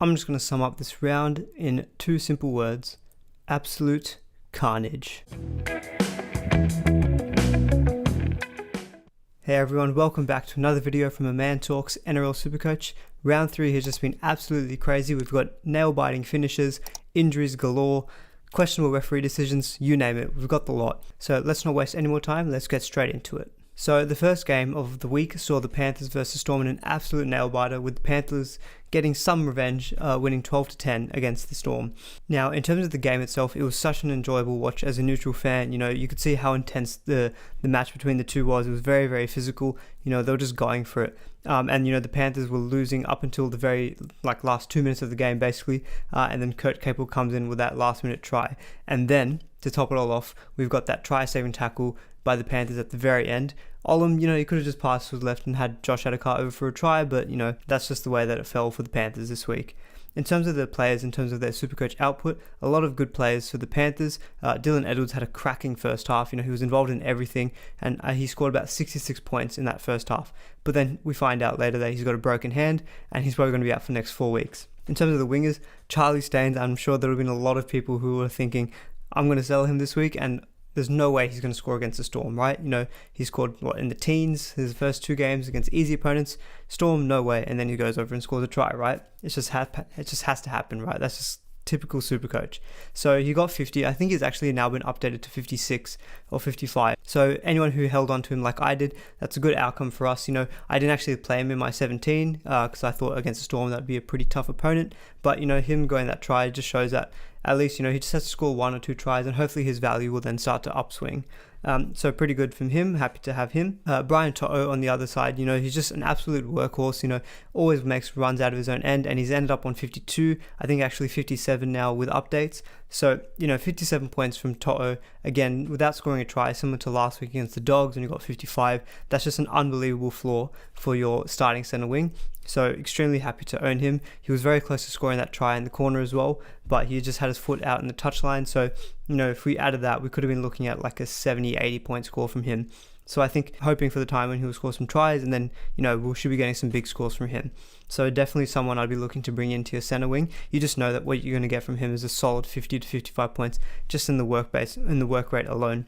I'm just going to sum up this round in 2 simple words: absolute carnage. Hey everyone, welcome back to another video from A Man Talks NRL SuperCoach. Round 3 has just been absolutely crazy. We've got nail-biting finishes, injuries galore, questionable referee decisions, you name it, we've got the lot. So let's not waste any more time, let's get straight into it. So the first game of the week saw the Panthers versus Storm in an absolute nail-biter, with the Panthers getting some revenge, winning 12-10 against the Storm. Now, in terms of the game itself, it was such an enjoyable watch as a neutral fan. You could see how intense the match between the two was. It was very, very physical. They were just going for it. And the Panthers were losing up until the very last 2 minutes of the game, basically. And then Kurt Capewell comes in with that last-minute try. And then, to top it all off, we've got that try-saving tackle by the Panthers at the very end. Olam, he could have just passed to his left and had Josh Adokar over for a try, but, that's just the way that it fell for the Panthers this week. In terms of the players, in terms of their SuperCoach output, a lot of good players for the Panthers. Dylan Edwards had a cracking first half. He was involved in everything, and he scored about 66 points in that first half. But then we find out later that he's got a broken hand, and he's probably going to be out for the next 4 weeks. In terms of the wingers, Charlie Staines, I'm sure there have been a lot of people who were thinking, I'm going to sell him this week, and there's no way he's going to score against the Storm, right? He scored in the teens his first 2 games against easy opponents. Storm, no way. And then he goes over and scores a try, right? It just has to happen, right? That's just typical SuperCoach. So he got 50. I think he's actually now been updated to 56 or 55. So anyone who held on to him like I did, that's a good outcome for us. I didn't actually play him in my 17 because I thought against the Storm that'd be a pretty tough opponent. But him going that try just shows that at least he just has to score 1 or 2 tries, and hopefully his value will then start to upswing. So pretty good from him. Happy to have him. Brian To'o on the other side, he's just an absolute workhorse. Always makes runs out of his own end, and he's ended up on 52. I think actually 57 now with updates. So 57 points from To'o again without scoring a try, similar to last week against the Dogs when he got 55. That's just an unbelievable floor for your starting center wing. So extremely happy to own him. He was very close to scoring that try in the corner as well, but he just had his foot out in the touchline. So, if we added that, we could have been looking at like a 70, 80 point score from him. So I think hoping for the time when he will score some tries, and then, we should be getting some big scores from him. So definitely someone I'd be looking to bring into your center wing. You just know that what you're going to get from him is a solid 50 to 55 points just in the work rate alone.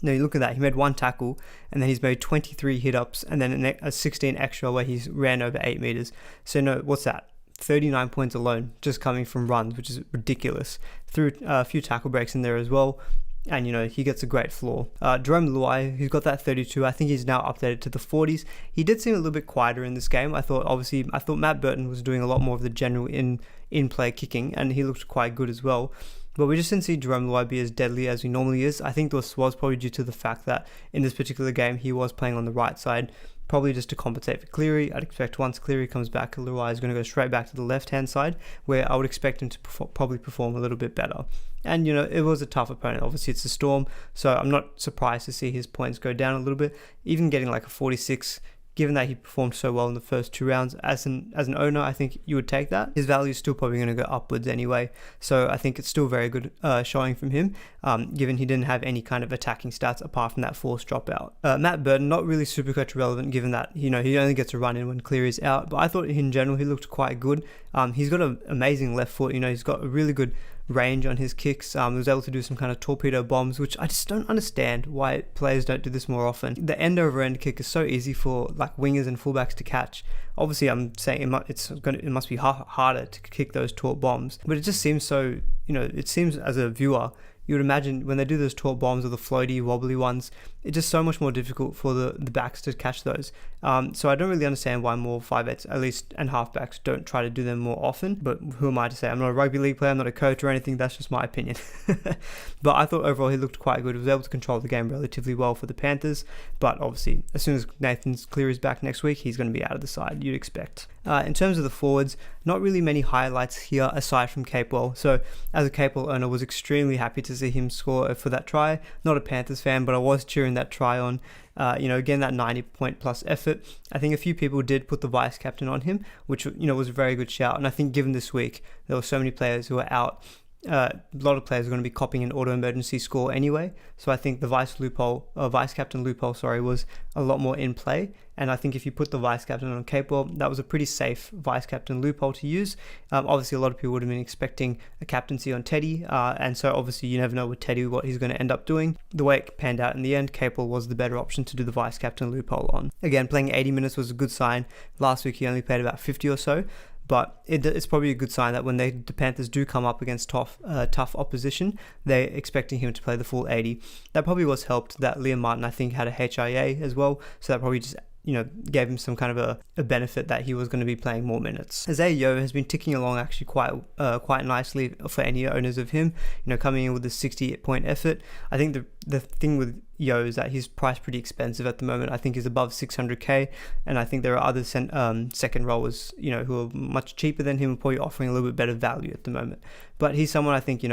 Now you look at that, he made 1 tackle, and then he's made 23 hit-ups, and then a 16 extra where he's ran over 8 meters. So what's that? 39 points alone, just coming from runs, which is ridiculous. Threw a few tackle breaks in there as well, and he gets a great floor. Jerome Luai, who's got that 32, I think he's now updated to the 40s. He did seem a little bit quieter in this game. I thought Matt Burton was doing a lot more of the general in-play kicking, and he looked quite good as well. But we just didn't see Jerome Luai be as deadly as he normally is. I think this was probably due to the fact that in this particular game, he was playing on the right side, probably just to compensate for Cleary. I'd expect once Cleary comes back, Luai is going to go straight back to the left-hand side, where I would expect him to probably perform a little bit better. And, it was a tough opponent. Obviously, it's a Storm, so I'm not surprised to see his points go down a little bit. Even getting like a 46, given that he performed so well in the first 2 rounds, as an owner, I think you would take that. His value is still probably going to go upwards anyway, so I think it's still very good showing from him, given he didn't have any kind of attacking stats apart from that forced dropout. Matt Burton, not really SuperCoach relevant, given that he only gets a run in when Cleary's out, but I thought in general he looked quite good. He's got an amazing left foot. He's got a really good range on his kicks. He was able to do some kind of torpedo bombs, which I just don't understand why players don't do this more often. The end over end kick is so easy for wingers and fullbacks to catch. Obviously, I'm saying it must be harder to kick those taut bombs, but it just seems so. It seems as a viewer, you would imagine when they do those taut bombs or the floaty, wobbly ones, it's just so much more difficult for the backs to catch those. So I don't really understand why more 5'8", at least, and halfbacks don't try to do them more often. But who am I to say? I'm not a rugby league player, I'm not a coach or anything, that's just my opinion. But I thought overall he looked quite good. He was able to control the game relatively well for the Panthers. But obviously, as soon as Nathan Cleary's back next week, he's going to be out of the side, you'd expect. In terms of the forwards, not really many highlights here aside from Capewell. So as a Capewell owner, was extremely happy to see him score for that try. Not a Panthers fan, but I was cheering that try on. Again, that 90-point plus effort. I think a few people did put the vice captain on him, which was a very good shout. And I think given this week, there were so many players who were out. A lot of players are going to be copying an auto emergency score anyway, so I think the vice captain loophole was a lot more in play, And I think if you put the vice-captain on Capewell, that was a pretty safe vice-captain loophole to use. Obviously, a lot of people would have been expecting a captaincy on Teddy. And so obviously you never know with Teddy what he's going to end up doing. The way it panned out in the end, Capewell was the better option to do the vice-captain loophole on. Again, playing 80 minutes was a good sign. Last week he only played about 50 or so. But it's probably a good sign that when the Panthers do come up against tough opposition, they're expecting him to play the full 80. That probably was helped that Liam Martin, I think, had a HIA as well. So that probably just gave him some kind of a benefit that he was going to be playing more minutes. Isaiah Yeo has been ticking along actually quite nicely for any owners of him, coming in with a 68-point effort. I think the thing with Yeo is that he's priced pretty expensive at the moment. I think he's above 600k, and I think there are other second rowers, who are much cheaper than him, probably offering a little bit better value at the moment. But he's someone I think,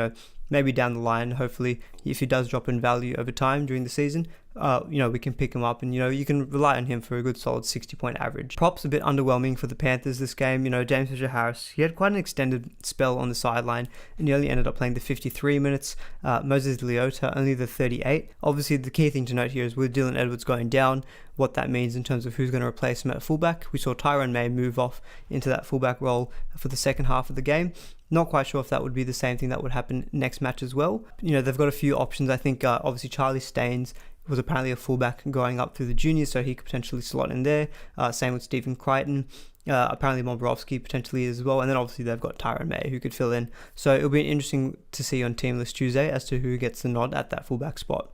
maybe down the line, hopefully, if he does drop in value over time during the season, we can pick him up and, you can rely on him for a good solid 60-point average. Props a bit underwhelming for the Panthers this game. James Fisher-Harris, he had quite an extended spell on the sideline and he only ended up playing the 53 minutes. Moses Leota, only the 38. Obviously, the key thing to note here is with Dylan Edwards going down, what that means in terms of who's going to replace him at fullback. We saw Tyrone May move off into that fullback role for the second half of the game. Not quite sure if that would be the same thing that would happen next match as well. They've got a few options. I think obviously Charlie Staines was apparently a fullback going up through the juniors, so he could potentially slot in there. Same with Stephen Crichton. Apparently Mombrowski potentially as well. And then obviously they've got Tyrone May who could fill in. So it'll be interesting to see on Teamless Tuesday as to who gets the nod at that fullback spot.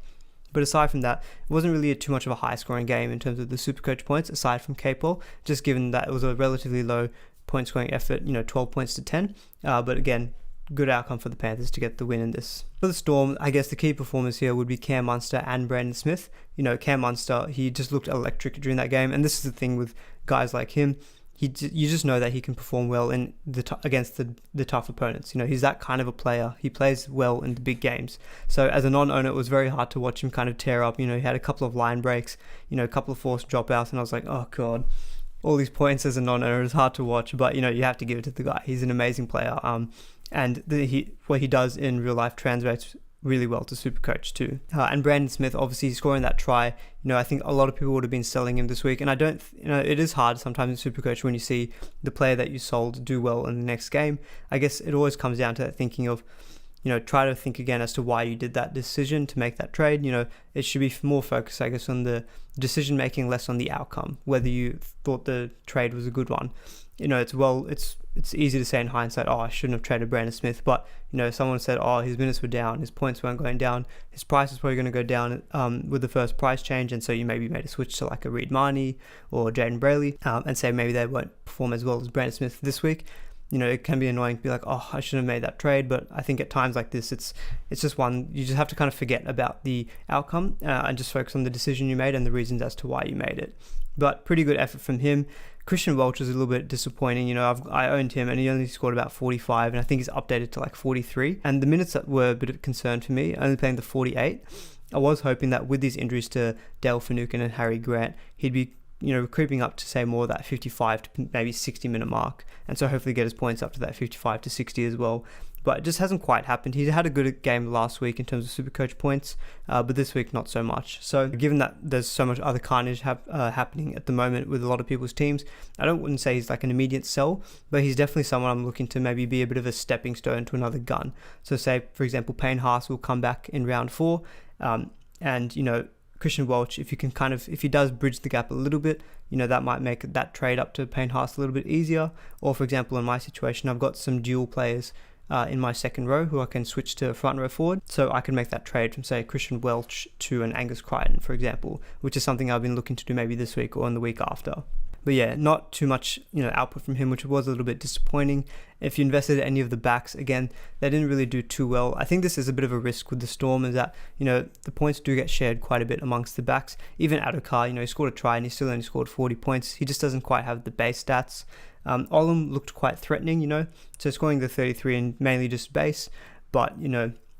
But aside from that, it wasn't really too much of a high-scoring game in terms of the SuperCoach points, aside from Capewell, just given that it was a relatively low point-scoring effort, 12 points to 10. But again, good outcome for the Panthers to get the win in this. For the Storm, I guess the key performers here would be Cam Munster and Brandon Smith. Cam Munster, he just looked electric during that game, and this is the thing with guys like him. You just know that he can perform well in against the tough opponents. He's that kind of a player. He plays well in the big games. So as a non-owner, it was very hard to watch him kind of tear up. He had a couple of line breaks, a couple of forced dropouts, and I was like, oh God, all these points as a non-owner is hard to watch. But you have to give it to the guy. He's an amazing player. And what he does in real life translates really well to SuperCoach too. And Brandon Smith, obviously scoring that try, I think a lot of people would have been selling him this week. And I don't, it is hard sometimes in SuperCoach when you see the player that you sold do well in the next game. I guess it always comes down to that thinking of, try to think again as to why you did that decision to make that trade. It should be more focused, I guess, on the decision making, less on the outcome, whether you thought the trade was a good one. It's easy to say in hindsight, I shouldn't have traded Brandon Smith, but someone said, his minutes were down, his points weren't going down, his price is probably going to go down with the first price change, and so you maybe made a switch to like a Reid Marnie or Jaden Brayley, and say maybe they won't perform as well as Brandon Smith this week. It can be annoying to be like, I shouldn't have made that trade, but I think at times like this, it's just one, you just have to kind of forget about the outcome and just focus on the decision you made and the reasons as to why you made it. But pretty good effort from him. Christian Welch was a little bit disappointing. I owned him and he only scored about 45, and I think he's updated to like 43. And the minutes that were a bit of concern for me, only playing the 48. I was hoping that with these injuries to Dale Finucane and Harry Grant, he'd be creeping up to say more that 55 to maybe 60 minute mark, and so hopefully get his points up to that 55 to 60 as well. But it just hasn't quite happened. He had a good game last week in terms of SuperCoach points, but this week not so much. So given that there's so much other carnage happening at the moment with a lot of people's teams, I wouldn't say he's like an immediate sell, but he's definitely someone I'm looking to maybe be a bit of a stepping stone to another gun. So say, for example, Payne Haas will come back in round 4, and Christian Welch, if he does bridge the gap a little bit, that might make that trade up to Payne Haas a little bit easier. Or for example, in my situation, I've got some dual players in my second row who I can switch to front row forward, so I can make that trade from say Christian Welch to an Angus Crichton, for example, which is something I've been looking to do maybe this week or in the week after. But yeah, not too much output from him, which was a little bit disappointing. If you invested in any of the backs, again, they didn't really do too well. I think this is a bit of a risk with the Storm, is that the points do get shared quite a bit amongst the backs. Even Adokar, he scored a try and he still only scored 40 points. He just doesn't quite have the base stats. Olam looked quite threatening, so scoring the 33 and mainly just base, but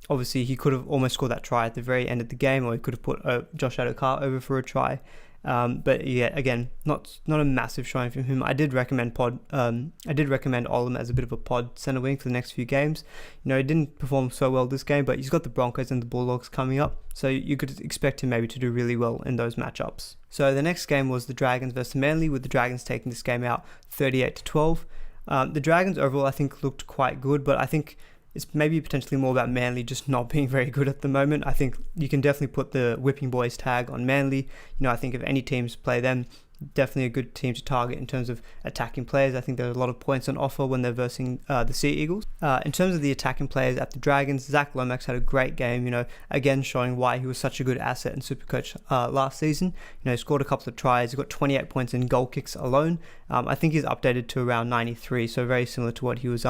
obviously he could have almost scored that try at the very end of the game, or he could have put Josh Adokar over for a try. But yeah, again, not a massive showing from him. I did recommend Olam as a bit of a pod center wing for the next few games. He didn't perform so well this game, but he's got the Broncos and the Bulldogs coming up, so you could expect him maybe to do really well in those matchups. So the next game was the Dragons versus Manly, with the Dragons taking this game out 38-12. The Dragons overall, I think, looked quite good, but I think it's maybe potentially more about Manly just not being very good at the moment. I think you can definitely put the whipping boys tag on Manly. I think if any teams play them, definitely a good team to target in terms of attacking players. I think there are a lot of points on offer when they're versing the Sea Eagles. In terms of the attacking players at the Dragons, Zach Lomax had a great game, again showing why he was such a good asset in SuperCoach last season. He scored a couple of tries, he got 28 points in goal kicks alone. I think he's updated to around 93, so very similar to what he was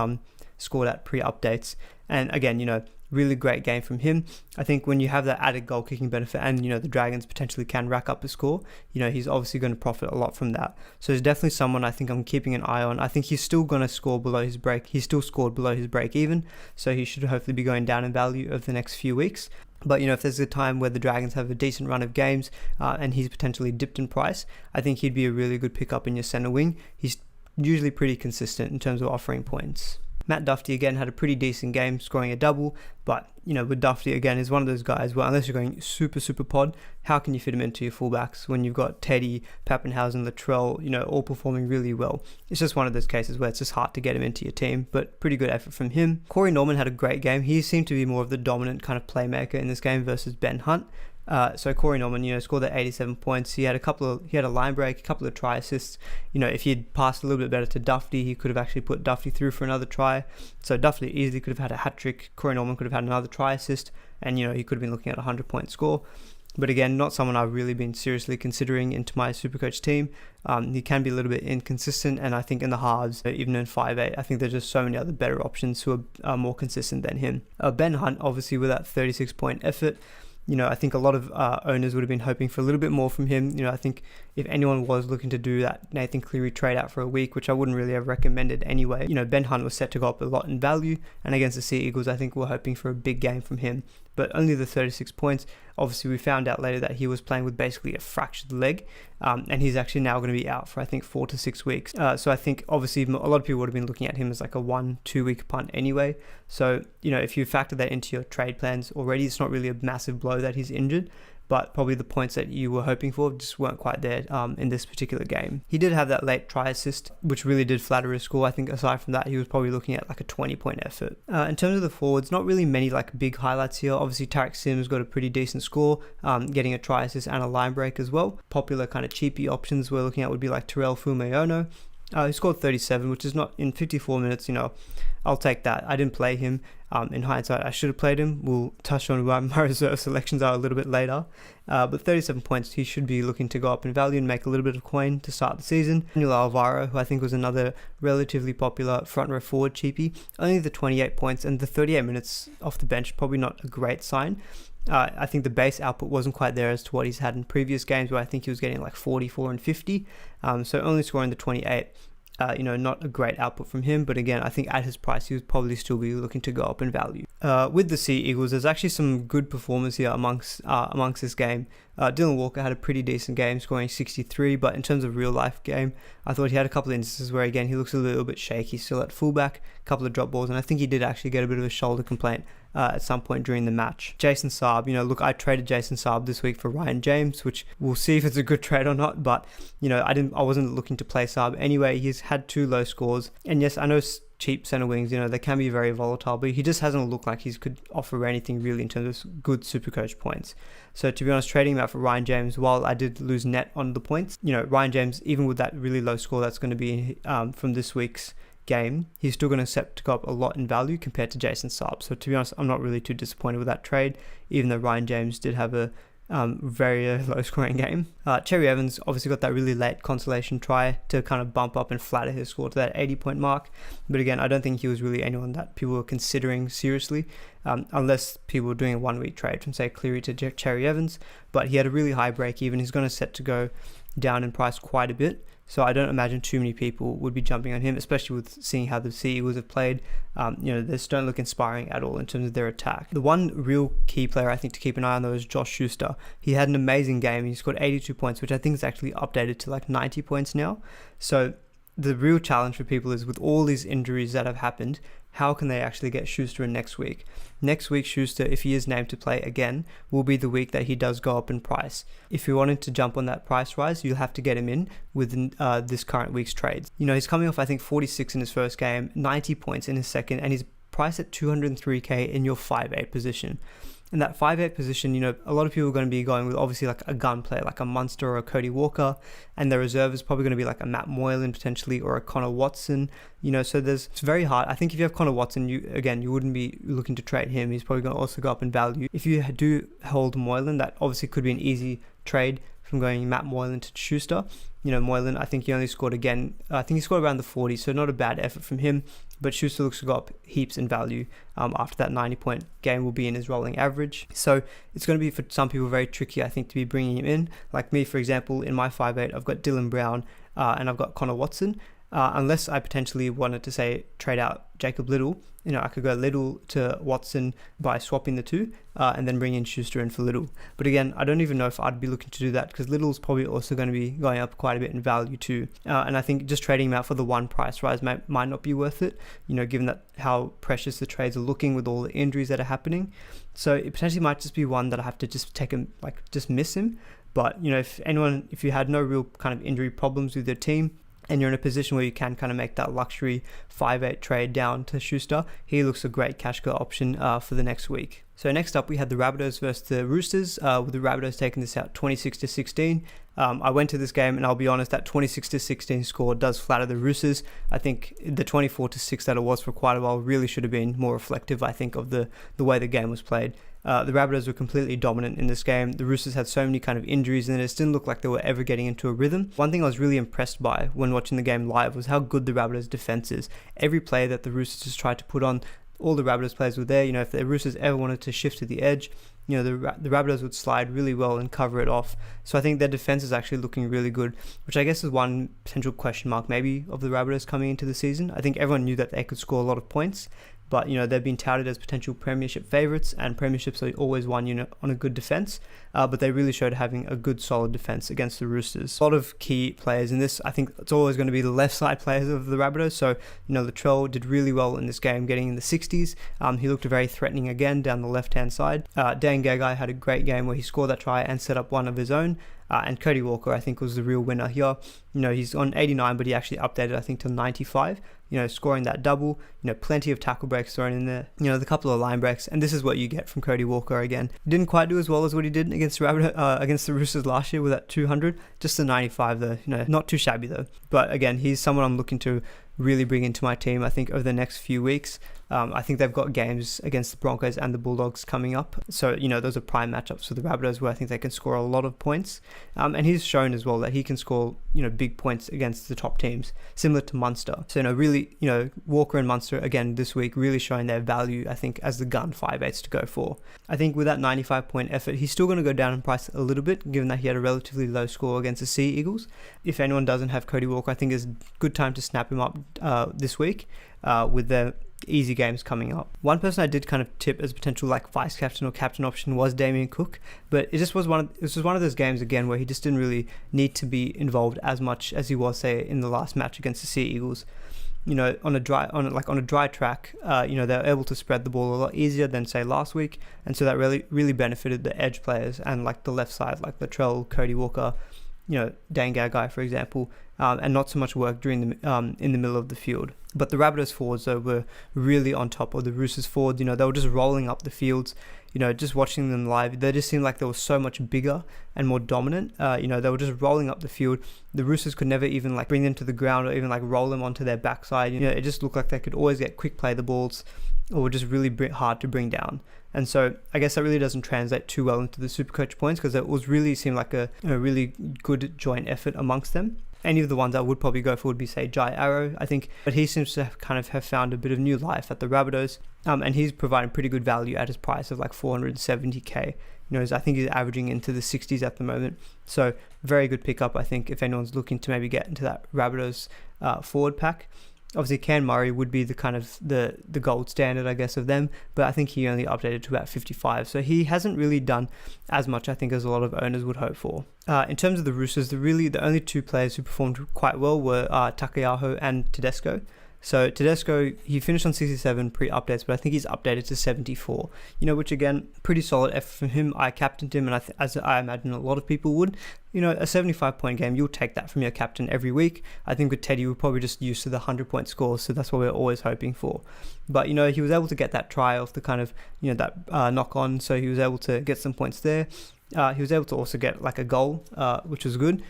scored at pre-updates. And again, really great game from him. I think when you have that added goal kicking benefit and the Dragons potentially can rack up a score, he's obviously going to profit a lot from that. So he's definitely someone I think I'm keeping an eye on. I think he's still going to score below his break. He still scored below his break even, so he should hopefully be going down in value over the next few weeks. But if there's a time where the Dragons have a decent run of games and he's potentially dipped in price, I think he'd be a really good pickup in your center wing. He's usually pretty consistent in terms of offering points. Matt Duffy again had a pretty decent game, scoring a double, but with Duffy again is one of those guys where unless you're going super pod, how can you fit him into your fullbacks when you've got Teddy, Pappenhausen, Latrell, all performing really well? It's just one of those cases where it's just hard to get him into your team, but pretty good effort from him. Corey Norman had a great game. He seemed to be more of the dominant kind of playmaker in this game versus Ben Hunt. So Corey Norman, scored at 87 points. He had a line break, a couple of try assists. If he'd passed a little bit better to Duffy, he could have actually put Duffy through for another try. So Duffy easily could have had a hat trick. Corey Norman could have had another try assist, and he could have been looking at a 100-point score. But again, not someone I've really been seriously considering into my SuperCoach team. He can be a little bit inconsistent, and I think in the halves, even in 5-8, I think there's just so many other better options who are more consistent than him. Ben Hunt, obviously, with that 36-point effort, I think a lot of owners would have been hoping for a little bit more from him. I think if anyone was looking to do that Nathan Cleary trade out for a week, which I wouldn't really have recommended anyway, Ben Hunt was set to go up a lot in value, and against the Sea Eagles, I think we're hoping for a big game from him. But only the 36 points. Obviously, we found out later that he was playing with basically a fractured leg, and he's actually now going to be out for, I think, 4 to 6 weeks. So I think, obviously, a lot of people would have been looking at him as like a 1-2 week punt anyway. So, if you factor that into your trade plans already, it's not really a massive blow that he's injured, but probably the points that you were hoping for just weren't quite there in this particular game. He did have that late try assist, which really did flatter his score. I think aside from that, he was probably looking at like a 20-point effort. In terms of the forwards, not really many like big highlights here. Obviously, Tarek Sims got a pretty decent score, getting a try assist and a line break as well. Popular kind of cheapy options we're looking at would be like Terrell Fumeono. He scored 37, which is not in 54 minutes, I'll take that. I didn't play him. In hindsight, I should have played him. We'll touch on why my reserve selections are a little bit later. But 37 points, he should be looking to go up in value and make a little bit of coin to start the season. Daniel Alvaro, who I think was another relatively popular front row forward cheapie, only the 28 points and the 38 minutes off the bench, probably not a great sign. I think the base output wasn't quite there as to what he's had in previous games, where I think he was getting like 44 and 50. So only scoring the 28. Not a great output from him, but again, I think at his price, he would probably still be looking to go up in value. With the Sea Eagles, there's actually some good performers here amongst this game. Dylan Walker had a pretty decent game, scoring 63, but in terms of real life game, I thought he had a couple of instances where, again, he looks a little bit shaky still at fullback, a couple of drop balls, and I think he did actually get a bit of a shoulder complaint at some point during the match. Jason Saab, look, I traded Jason Saab this week for Ryan James, which we'll see if it's a good trade or not, but, I wasn't looking to play Saab anyway. He's had 2 low scores, and yes, I know cheap center wings, they can be very volatile, but he just hasn't looked like he could offer anything really in terms of good SuperCoach points. So to be honest, trading him out for Ryan James, while I did lose net on the points, Ryan James, even with that really low score that's going to be from this week's game, he's still going to set to go up a lot in value compared to Jason Saab. So to be honest, I'm not really too disappointed with that trade, even though Ryan James did have a very low scoring game. Cherry Evans obviously got that really late consolation try to kind of bump up and flatter his score to that 80-point mark, but again, I don't think he was really anyone that people were considering seriously, unless people were doing a 1-week trade from say Cleary to Cherry Evans. But he had a really high break even. He's going to set to go down in price quite a bit, So I don't imagine too many people would be jumping on him, especially with seeing how the Sea Eagles have played. They just don't look inspiring at all in terms of their attack. The one real key player I think to keep an eye on though is Josh Schuster. He had an amazing game. He scored 82 points, which I think is actually updated to like 90 points now. So the real challenge for people is with all these injuries that have happened, how can they actually get Schuster in next week? Next week, Schuster, if he is named to play again, will be the week that he does go up in price. If you wanted to jump on that price rise, you'll have to get him in within this current week's trades. He's coming off, I think, 46 in his first game, 90 points in his second, and he's priced at 203k in your 5'8 position. In that 5'8 position, a lot of people are going to be going with obviously like a gun player, like a Munster or a Cody Walker, and the reserve is probably going to be like a Matt Moylan potentially or a Connor Watson. So it's very hard. I think if you have Connor Watson, you wouldn't be looking to trade him. He's probably going to also go up in value. If you do hold Moylan, that obviously could be an easy trade from going Matt Moylan to Schuster. Moylan, I think he only scored again. I think he scored around the 40, so not a bad effort from him. But Schuster looks to go up heaps in value after that 90-point game will be in his rolling average. So it's going to be for some people very tricky, I think, to be bringing him in. Like me, for example, in my 5'8", I've got Dylan Brown and I've got Connor Watson. Unless I potentially wanted to say trade out Jacob Little, I could go Little to Watson by swapping the two and then bring in Schuster in for Little. But again, I don't even know if I'd be looking to do that because Little's probably also going to be going up quite a bit in value too. And I think just trading him out for the one price rise might not be worth it, you that how precious the trades are looking with all the injuries that are happening. So it potentially might just be one that I have to just take him, just miss him. But, if you had no real kind of injury problems with your team, and you're in a position where you can kind of make that luxury 5'8 trade down to Schuster, he looks a great cash go option for the next week. So next up, we had the Rabbitos versus the Roosters, with the Rabbitos taking this out 26-16. I went to this game, and I'll be honest, that 26-16 score does flatter the Roosters. I think the 24-6 that it was for quite a while really should have been more reflective, I think, of the way the game was played. The Rabbitos were completely dominant in this game. The Roosters had so many kind of injuries and it just didn't look like they were ever getting into a rhythm. One thing I was really impressed by when watching the game live was how good the Rabbitos defense is. Every play that the Roosters just tried to put on, all the Rabbitos players were there. If the Roosters ever wanted to shift to the edge, the Rabbitos would slide really well and cover it off. So I think their defense is actually looking really good, which I guess is one potential question mark maybe of the Rabbitos coming into the season. I think everyone knew that they could score a lot of points, but they've been touted as potential premiership favourites, and premierships are always won on a good defence, but they really showed having a good solid defence against the Roosters. A lot of key players in this, I think it's always going to be the left side players of the Rabbitos. So Latrell did really well in this game, getting in the 60s. He looked very threatening again down the left hand side. Dan Gagai had a great game where he scored that try and set up one of his own. And Cody Walker, I think, was the real winner here. He's on 89, but he actually updated, I think, to 95. Scoring that double. Plenty of tackle breaks thrown in there. The couple of line breaks, and this is what you get from Cody Walker again. He didn't quite do as well as what he did against the Roosters last year with that 200. Just the 95 though. Not too shabby though. But again, he's someone I'm looking to really bring into my team, I think, over the next few weeks. I think they've got games against the Broncos and the Bulldogs coming up. So, those are prime matchups for the Rabbitos where I think they can score a lot of points. And he's shown as well that he can score, big points against the top teams, similar to Munster. So, really, Walker and Munster, again, this week, really showing their value, I think, as the gun 5'8s to go for. I think with that 95-point effort, he's still going to go down in price a little bit, given that he had a relatively low score against the Sea Eagles. If anyone doesn't have Cody Walker, I think it's a good time to snap him up this week with the easy games coming up. One person I did kind of tip as potential vice captain or captain option was Damien Cook, but it was one of those games again where he just didn't really need to be involved as much as he was, say, in the last match against the Sea Eagles. On a dry track, they were able to spread the ball a lot easier than, say, last week, and so that really benefited the edge players and the left side, like Latrell, Cody Walker, Dan Gagai, for example, and not so much work during the in the middle of the field. But the Rabbitos forwards, though, were really on top of the Roosters forwards. They were just rolling up the fields. Just watching them live, they just seemed like they were so much bigger and more dominant. They were just rolling up the field. The Roosters could never even bring them to the ground or even roll them onto their backside. It just looked like they could always get quick play the balls, or were just really hard to bring down. And so I guess that really doesn't translate too well into the SuperCoach points, because it really seemed like a really good joint effort amongst them. any of the ones I would probably go for would be, say, Jai Arrow, I think. But he seems to have found a bit of new life at the Rabbitos. And he's providing pretty good value at his price of like 470k. I think he's averaging into the 60s at the moment. So very good pickup, I think, if anyone's looking to maybe get into that Rabbitos forward pack. Obviously, Cam Murray would be the kind of the gold standard, I guess, of them, but I think he only updated to about 55, so he hasn't really done as much, I think, as a lot of owners would hope for. In terms of the Roosters, the only two players who performed quite well were Takayaho and Tedesco. So Tedesco, he finished on 67 pre-updates, but I think he's updated to 74, which again, pretty solid effort from him. I captained him, and as I imagine a lot of people would. A 75-point game, you'll take that from your captain every week. I think with Teddy, we're probably just used to the 100-point scores, so that's what we're always hoping for. But, he was able to get that try off the kind of, that knock-on, so he was able to get some points there. He was able to also get like a goal, which was good.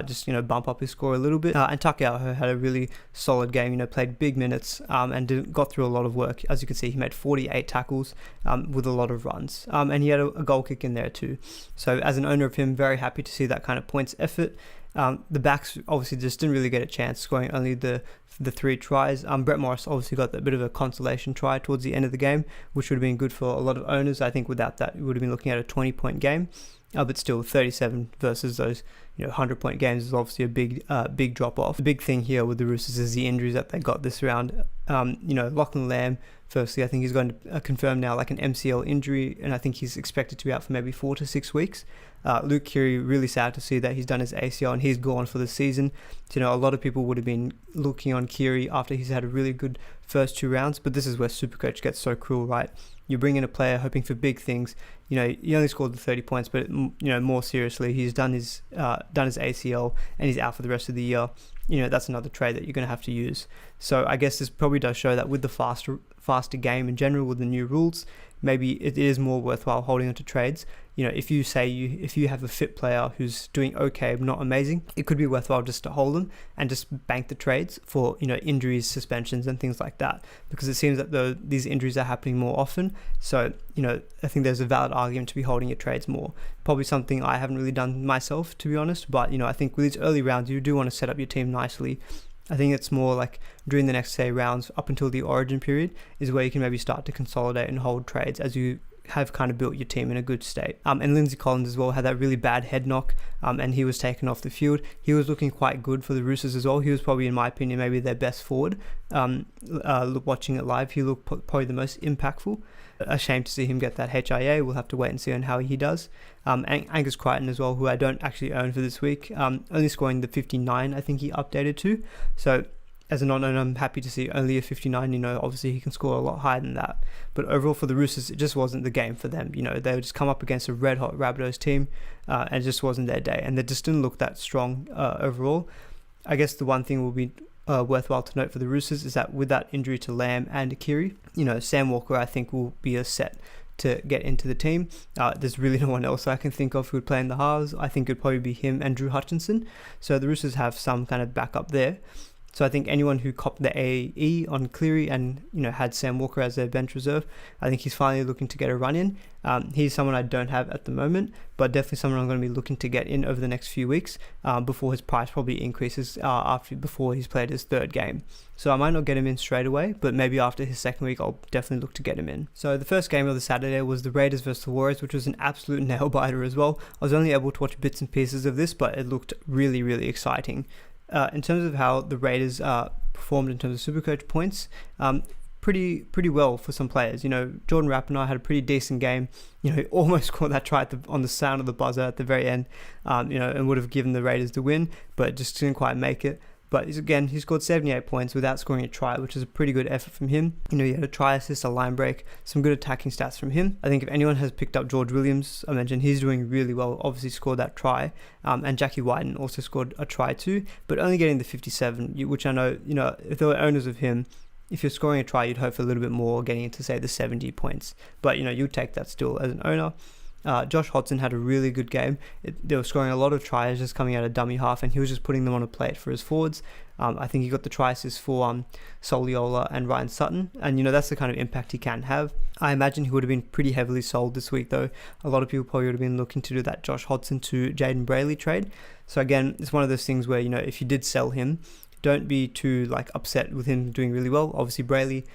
Just bump up his score a little bit. And Takayaho had a really solid game. Played big minutes and got through a lot of work. As you can see, he made 48 tackles with a lot of runs, and he had a goal kick in there too. So as an owner of him, very happy to see that kind of points effort. The backs obviously just didn't really get a chance, scoring only the 3 tries. Brett Morris obviously got a bit of a consolation try towards the end of the game, which would have been good for a lot of owners. I think without that, we would have been looking at a 20-point game. But still, 37 versus those 100-point games is obviously a big drop off. The big thing here with the Roosters is the injuries that they got this round. Lachlan Lamb, firstly, I think he's going to confirm now like an MCL injury, and I think he's expected to be out for maybe 4 to 6 weeks. Luke Keary, really sad to see that he's done his ACL and he's gone for the season. A lot of people would have been looking on Keary after he's had a really good first 2 rounds, but this is where SuperCoach gets so cruel, right? You bring in a player hoping for big things. He only scored the 30 points, but more seriously, he's done his ACL and he's out for the rest of the year. That's another trade that you're going to have to use. So I guess this probably does show that with the faster game in general, with the new rules, maybe it is more worthwhile holding onto trades. If you have a fit player who's doing okay, but not amazing, it could be worthwhile just to hold them and just bank the trades for injuries, suspensions, and things like that. Because it seems that these injuries are happening more often. So I think there's a valid argument to be holding your trades more. Probably something I haven't really done myself, to be honest. But I think with these early rounds, you do want to set up your team nicely. I think it's more like during the next, say, rounds up until the origin period is where you can maybe start to consolidate and hold trades as you have kind of built your team in a good state. And Lindsay Collins as well had that really bad head knock, and he was taken off the field. He was looking quite good for the Roosters as well. He was probably, in my opinion, maybe their best forward. Watching it live, he looked probably the most impactful. A shame to see him get that HIA. We'll have to wait and see on how he does. Angus Crichton as well, who I don't actually own for this week, only scoring the 59, I think he updated to. So as a non-owner, I'm happy to see only a 59. Obviously he can score a lot higher than that. But overall for the Roosters, it just wasn't the game for them. They would just come up against a red-hot Rabbitos team, and it just wasn't their day. And they just didn't look that strong overall. I guess the one thing will be worthwhile to note for the Roosters is that with that injury to Lamb and Keary, Sam Walker, I think, will be a set to get into the team. There's really no one else I can think of who would play in the halves. I think it'd probably be him and Drew Hutchinson. So the Roosters have some kind of backup there. So I think anyone who copped the AE on Cleary and had Sam Walker as their bench reserve, I think he's finally looking to get a run in. He's someone I don't have at the moment, but definitely someone I'm going to be looking to get in over the next few weeks before his price probably increases before he's played his 3rd game. So I might not get him in straight away, but maybe after his 2nd week I'll definitely look to get him in. So the first game of the Saturday was the Raiders versus the Warriors, which was an absolute nail biter as well. I was only able to watch bits and pieces of this, but it looked really, really exciting. In terms of how the Raiders performed in terms of SuperCoach points, pretty well for some players. Jordan Rapinoe had a pretty decent game. He almost scored that try on the sound of the buzzer at the very end, and would have given the Raiders the win, but just didn't quite make it. But again, he scored 78 points without scoring a try, which is a pretty good effort from him. He had a try assist, a line break, some good attacking stats from him. I think if anyone has picked up George Williams, I mentioned he's doing really well, obviously scored that try. And Jackie Whiten also scored a try too, but only getting the 57, which I know, if there were owners of him, if you're scoring a try, you'd hope for a little bit more, getting into, say, the 70 points. But, you'd take that still as an owner. Josh Hodgson had a really good game. They were scoring a lot of tries just coming out of dummy half, and he was just putting them on a plate for his forwards. I think he got the try assist for Soliola and Ryan Sutton, and that's the kind of impact he can have. I imagine he would have been pretty heavily sold this week though. A lot of people probably would have been looking to do that Josh Hodgson to Jaden Brayley trade. So again, it's one of those things where, if you did sell him, don't be too upset with him doing really well. Obviously Brayley,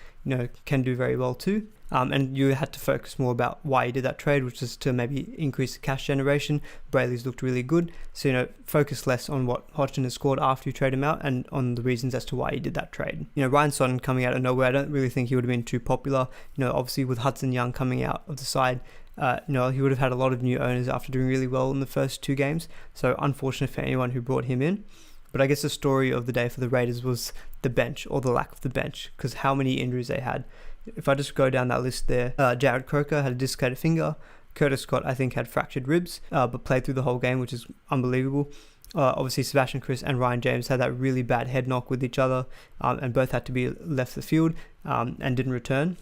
can do very well too. And you had to focus more about why you did that trade, which is to maybe increase the cash generation. Brayley's looked really good. So, focus less on what Hodgson has scored after you trade him out and on the reasons as to why you did that trade. Ryan Sutton coming out of nowhere, I don't really think he would have been too popular. Obviously with Hudson Young coming out of the side, he would have had a lot of new owners after doing really well in the first 2 games. So unfortunate for anyone who brought him in. But I guess the story of the day for the Raiders was the bench, or the lack of the bench, because how many injuries they had. If I just go down that list there, Jared Croker had a dislocated finger. Curtis Scott, I think, had fractured ribs, but played through the whole game, which is unbelievable. Obviously, Sebastian Kris and Ryan James had that really bad head knock with each other, and both had to be left the field and didn't return.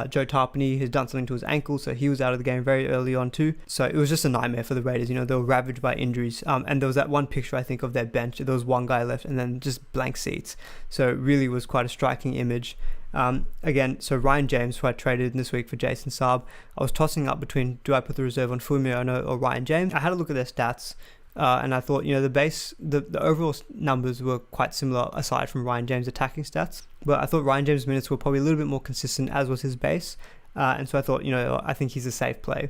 Joe Tarpany has done something to his ankle, so he was out of the game very early on too. So it was just a nightmare for the Raiders. They were ravaged by injuries. And there was that one picture, I think, of their bench. There was one guy left and then just blank seats. So it really was quite a striking image. Again, so Ryan James, who I traded in this week for Jason Saab, I was tossing up between, do I put the reserve on Fumiano or Ryan James? I had a look at their stats. And I thought, the overall numbers were quite similar aside from Ryan James' attacking stats. But I thought Ryan James' minutes were probably a little bit more consistent, as was his base. And so I thought, I think he's a safe play.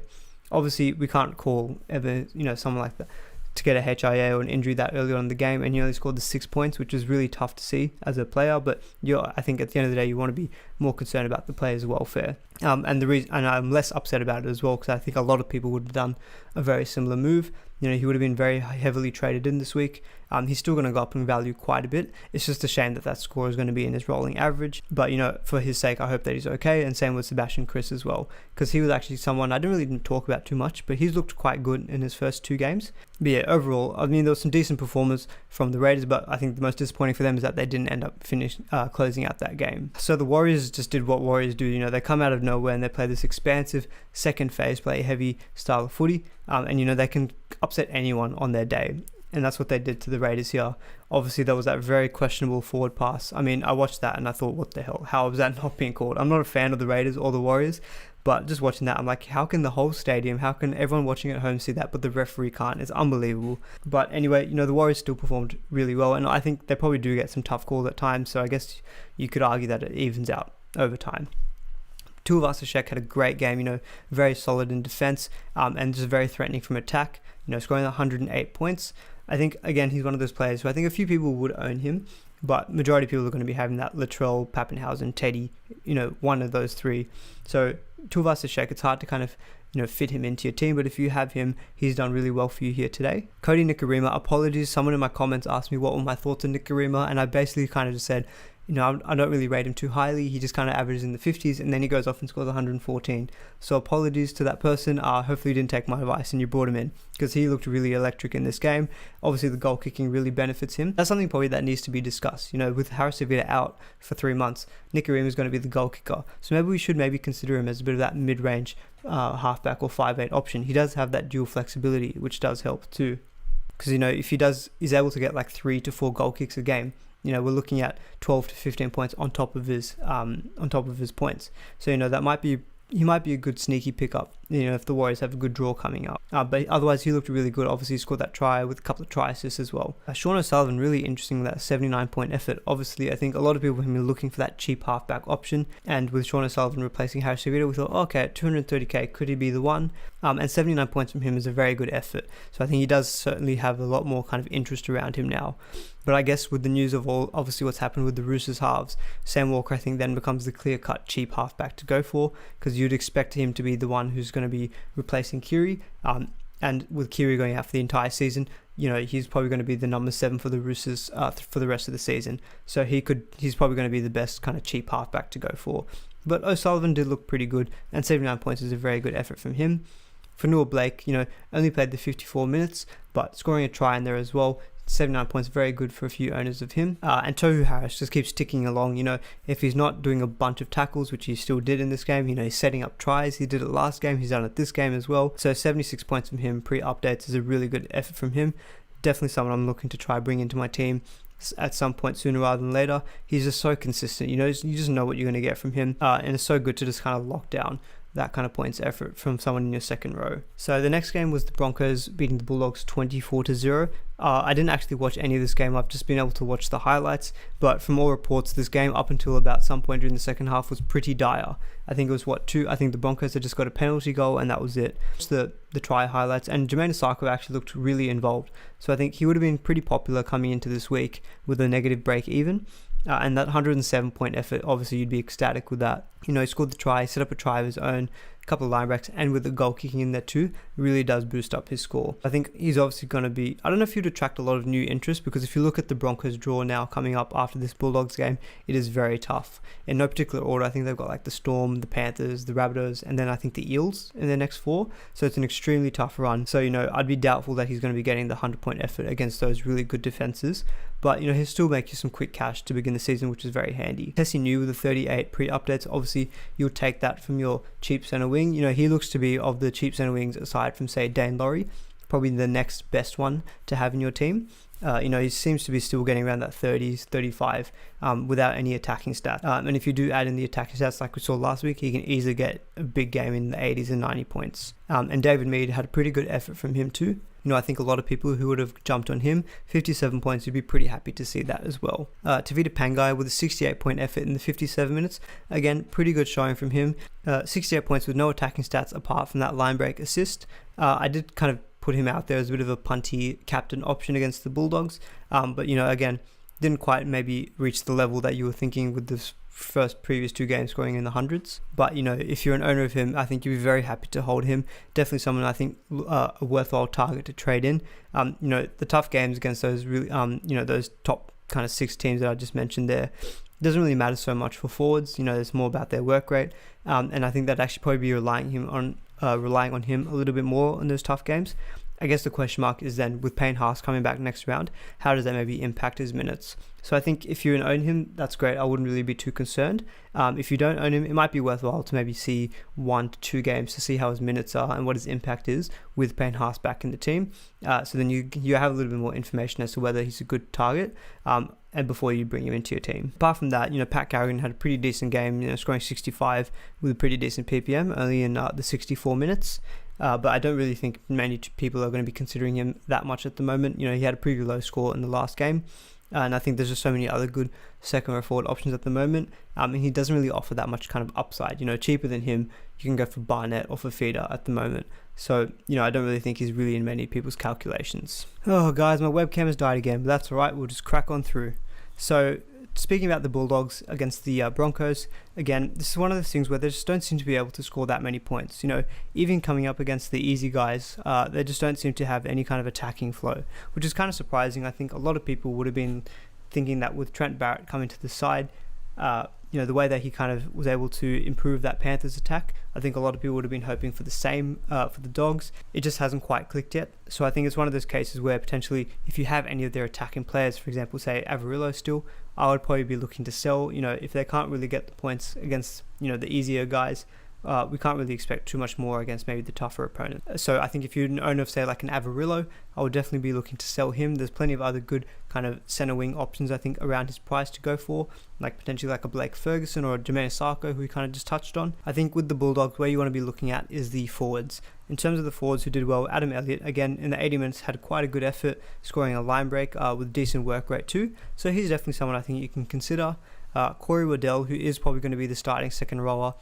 Obviously, we can't call ever, someone like that to get a HIA or an injury that early on in the game, and he only scored the 6 points, which is really tough to see as a player. But I think at the end of the day, you want to be more concerned about the player's welfare. And I'm less upset about it as well, because I think a lot of people would have done a very similar move. He would have been very heavily traded in this week. He's still going to go up in value quite a bit. It's just a shame that score is going to be in his rolling average. But, for his sake, I hope that he's okay. And same with Sebastian Kris as well, because he was actually someone I didn't talk about too much, but he's looked quite good in his first 2 games. But yeah, overall, there was some decent performers from the Raiders, but I think the most disappointing for them is that they didn't end up closing out that game. So the Warriors just did what Warriors do. They come out of nowhere and they play this expansive second phase, play heavy style of footy. And they can upset anyone on their day. And that's what they did to the Raiders here. Obviously, there was that very questionable forward pass. I watched that and I thought, what the hell? How was that not being called? I'm not a fan of the Raiders or the Warriors, but just watching that, I'm like, how can the whole stadium, how can everyone watching at home see that, but the referee can't? It's unbelievable. But anyway, the Warriors still performed really well, and I think they probably do get some tough calls at times, so I guess you could argue that it evens out over time. Tuivasa-Sheck had a great game, very solid in defense, and just very threatening from attack, scoring 108 points. I think, again, he's one of those players who I think a few people would own him, but majority of people are going to be having that Latrell, Pappenhausen, Teddy, one of those 3. So Tuivasa-Sheck, it's hard to kind of, fit him into your team, but if you have him, he's done really well for you here today. Cody Nikorima, apologies, someone in my comments asked me what were my thoughts on Nikorima, and I basically kind of just said, I don't really rate him too highly. He just kind of averages in the 50s, and then he goes off and scores 114. So apologies to that person. Hopefully you didn't take my advice and you brought him in, because he looked really electric in this game. Obviously the goal kicking really benefits him. That's something probably that needs to be discussed. With Harris Avita out for 3 months, Nikorima is going to be the goal kicker. So maybe we should consider him as a bit of that mid-range halfback or 5'8" option. He does have that dual flexibility, which does help too. Because, if he's able to get 3 to 4 goal kicks a game, we're looking at 12 to 15 points on top of his points. So that he might be a good sneaky pickup. If the Warriors have a good draw coming up. But otherwise, he looked really good. Obviously, he scored that try with a couple of try assists as well. Sean O'Sullivan, really interesting with that 79-point effort. Obviously, I think a lot of people have been looking for that cheap halfback option. And with Sean O'Sullivan replacing Harris Avita, we thought, okay, at 230k, could he be the one? And 79 points from him is a very good effort. So I think he does certainly have a lot more kind of interest around him now. But I guess with the news of obviously what's happened with the Roosters halves, Sam Walker, I think, then becomes the clear-cut cheap halfback to go for, because you'd expect him to be the one who's going to be replacing Kiri. And with Kiri going out for the entire season, he's probably going to be the number 7 for the Roosters for the rest of the season. So he's probably going to be the best kind of cheap halfback to go for. But O'Sullivan did look pretty good, and 79 points is a very good effort from him. Fanua Blake, only played the 54 minutes, but scoring a try in there as well. 79 points, very good for a few owners of him. And Tohu Harris just keeps ticking along. If he's not doing a bunch of tackles, which he still did in this game, he's setting up tries. He did it last game. He's done it this game as well. So 76 points from him pre-updates is a really good effort from him. Definitely someone I'm looking to try bring into my team. at some point sooner rather than later. He's just so consistent, you just know what you're going to get from him, and it's so good to just kind of lock down that kind of points effort from someone in your second row. So the next game was the Broncos beating the Bulldogs 24-0. I didn't actually watch any of this game. I've just been able to watch the highlights, but from all reports, this game up until about some point during the second half was pretty dire. I think it was I think the Broncos had just got a penalty goal and that was it. Just the try highlights, and Jermaine Osako actually looked really involved. So I think he would have been pretty popular coming into this week with a negative break even. And that 107-point effort, obviously you'd be ecstatic with that. He scored the try, set up a try of his own, a couple of line breaks, and with the goal kicking in there too, really does boost up his score. I think he's obviously going to be, I don't know if he'd attract a lot of new interest, because if you look at the Broncos draw now coming up after this Bulldogs game, it is very tough. In no particular order, I think they've got like the Storm, the Panthers, the Rabbitos, and then I think the Eels in their next 4. So it's an extremely tough run. So, I'd be doubtful that he's going to be getting the 100-point effort against those really good defenses. But, he'll still make you some quick cash to begin the season, which is very handy. Tessie New with the 38 pre-updates. Obviously, you'll take that from your cheap center wing. He looks to be, of the cheap center wings, aside from, say, Dane Laurie, probably the next best one to have in your team. He seems to be still getting around that 30s, 35 without any attacking stats. And if you do add in the attacking stats like we saw last week, he can easily get a big game in the 80s and 90 points. And David Mead had a pretty good effort from him too. I think a lot of people who would have jumped on him, 57 points, would be pretty happy to see that as well. Tavita Pangai with a 68-point effort in the 57 minutes. Again, pretty good showing from him. 68 points with no attacking stats apart from that line break assist. I did kind of put him out there as a bit of a punty captain option against the Bulldogs. But, again, didn't quite maybe reach the level that you were thinking with the previous 2 games scoring in the hundreds. But, if you're an owner of him, I think you'd be very happy to hold him. Definitely someone I think a worthwhile target to trade in. The tough games against those really, those top kind of 6 teams that I just mentioned there, doesn't really matter so much for forwards. It's more about their work rate. And I think that actually probably be relying on him a little bit more in those tough games. I guess the question mark is then, with Payne Haas coming back next round, how does that maybe impact his minutes? So I think if you own him, that's great. I wouldn't really be too concerned. If you don't own him, it might be worthwhile to maybe see 1 to 2 games to see how his minutes are and what his impact is with Payne Haas back in the team. So then you have a little bit more information as to whether he's a good target, and before you bring him into your team. Apart from that, Pat Carrigan had a pretty decent game, scoring 65 with a pretty decent PPM, only in the 64 minutes. But I don't really think many people are going to be considering him that much at the moment. He had a pretty low score in the last game. And I think there's just so many other good second row forward options at the moment. And he doesn't really offer that much kind of upside. Cheaper than him, you can go for Barnett or for Feeder at the moment. So, I don't really think he's really in many people's calculations. Oh, guys, my webcam has died again, but that's all right. We'll just crack on through. So, speaking about the Bulldogs against the Broncos, again, this is one of those things where they just don't seem to be able to score that many points. Even coming up against the easy guys, they just don't seem to have any kind of attacking flow, which is kind of surprising. I think a lot of people would have been thinking that with Trent Barrett coming to the side, the way that he kind of was able to improve that Panthers attack, I think a lot of people would have been hoping for the same for the Dogs. It just hasn't quite clicked yet. So I think it's one of those cases where potentially if you have any of their attacking players, for example, say Averillo still, I would probably be looking to sell. If they can't really get the points against, the easier guys, we can't really expect too much more against maybe the tougher opponent. So I think if you're an owner of, say, like an Averillo, I would definitely be looking to sell him. There's plenty of other good kind of center wing options, I think, around his price to go for, like potentially like a Blake Ferguson or a Jermaine Osako, who we kind of just touched on. I think with the Bulldogs, where you want to be looking at is the forwards. In terms of the forwards who did well, Adam Elliott, again, in the 80 minutes, had quite a good effort, scoring a line break with decent work rate too. So he's definitely someone I think you can consider. Corey Waddell, who is probably going to be the starting second rower,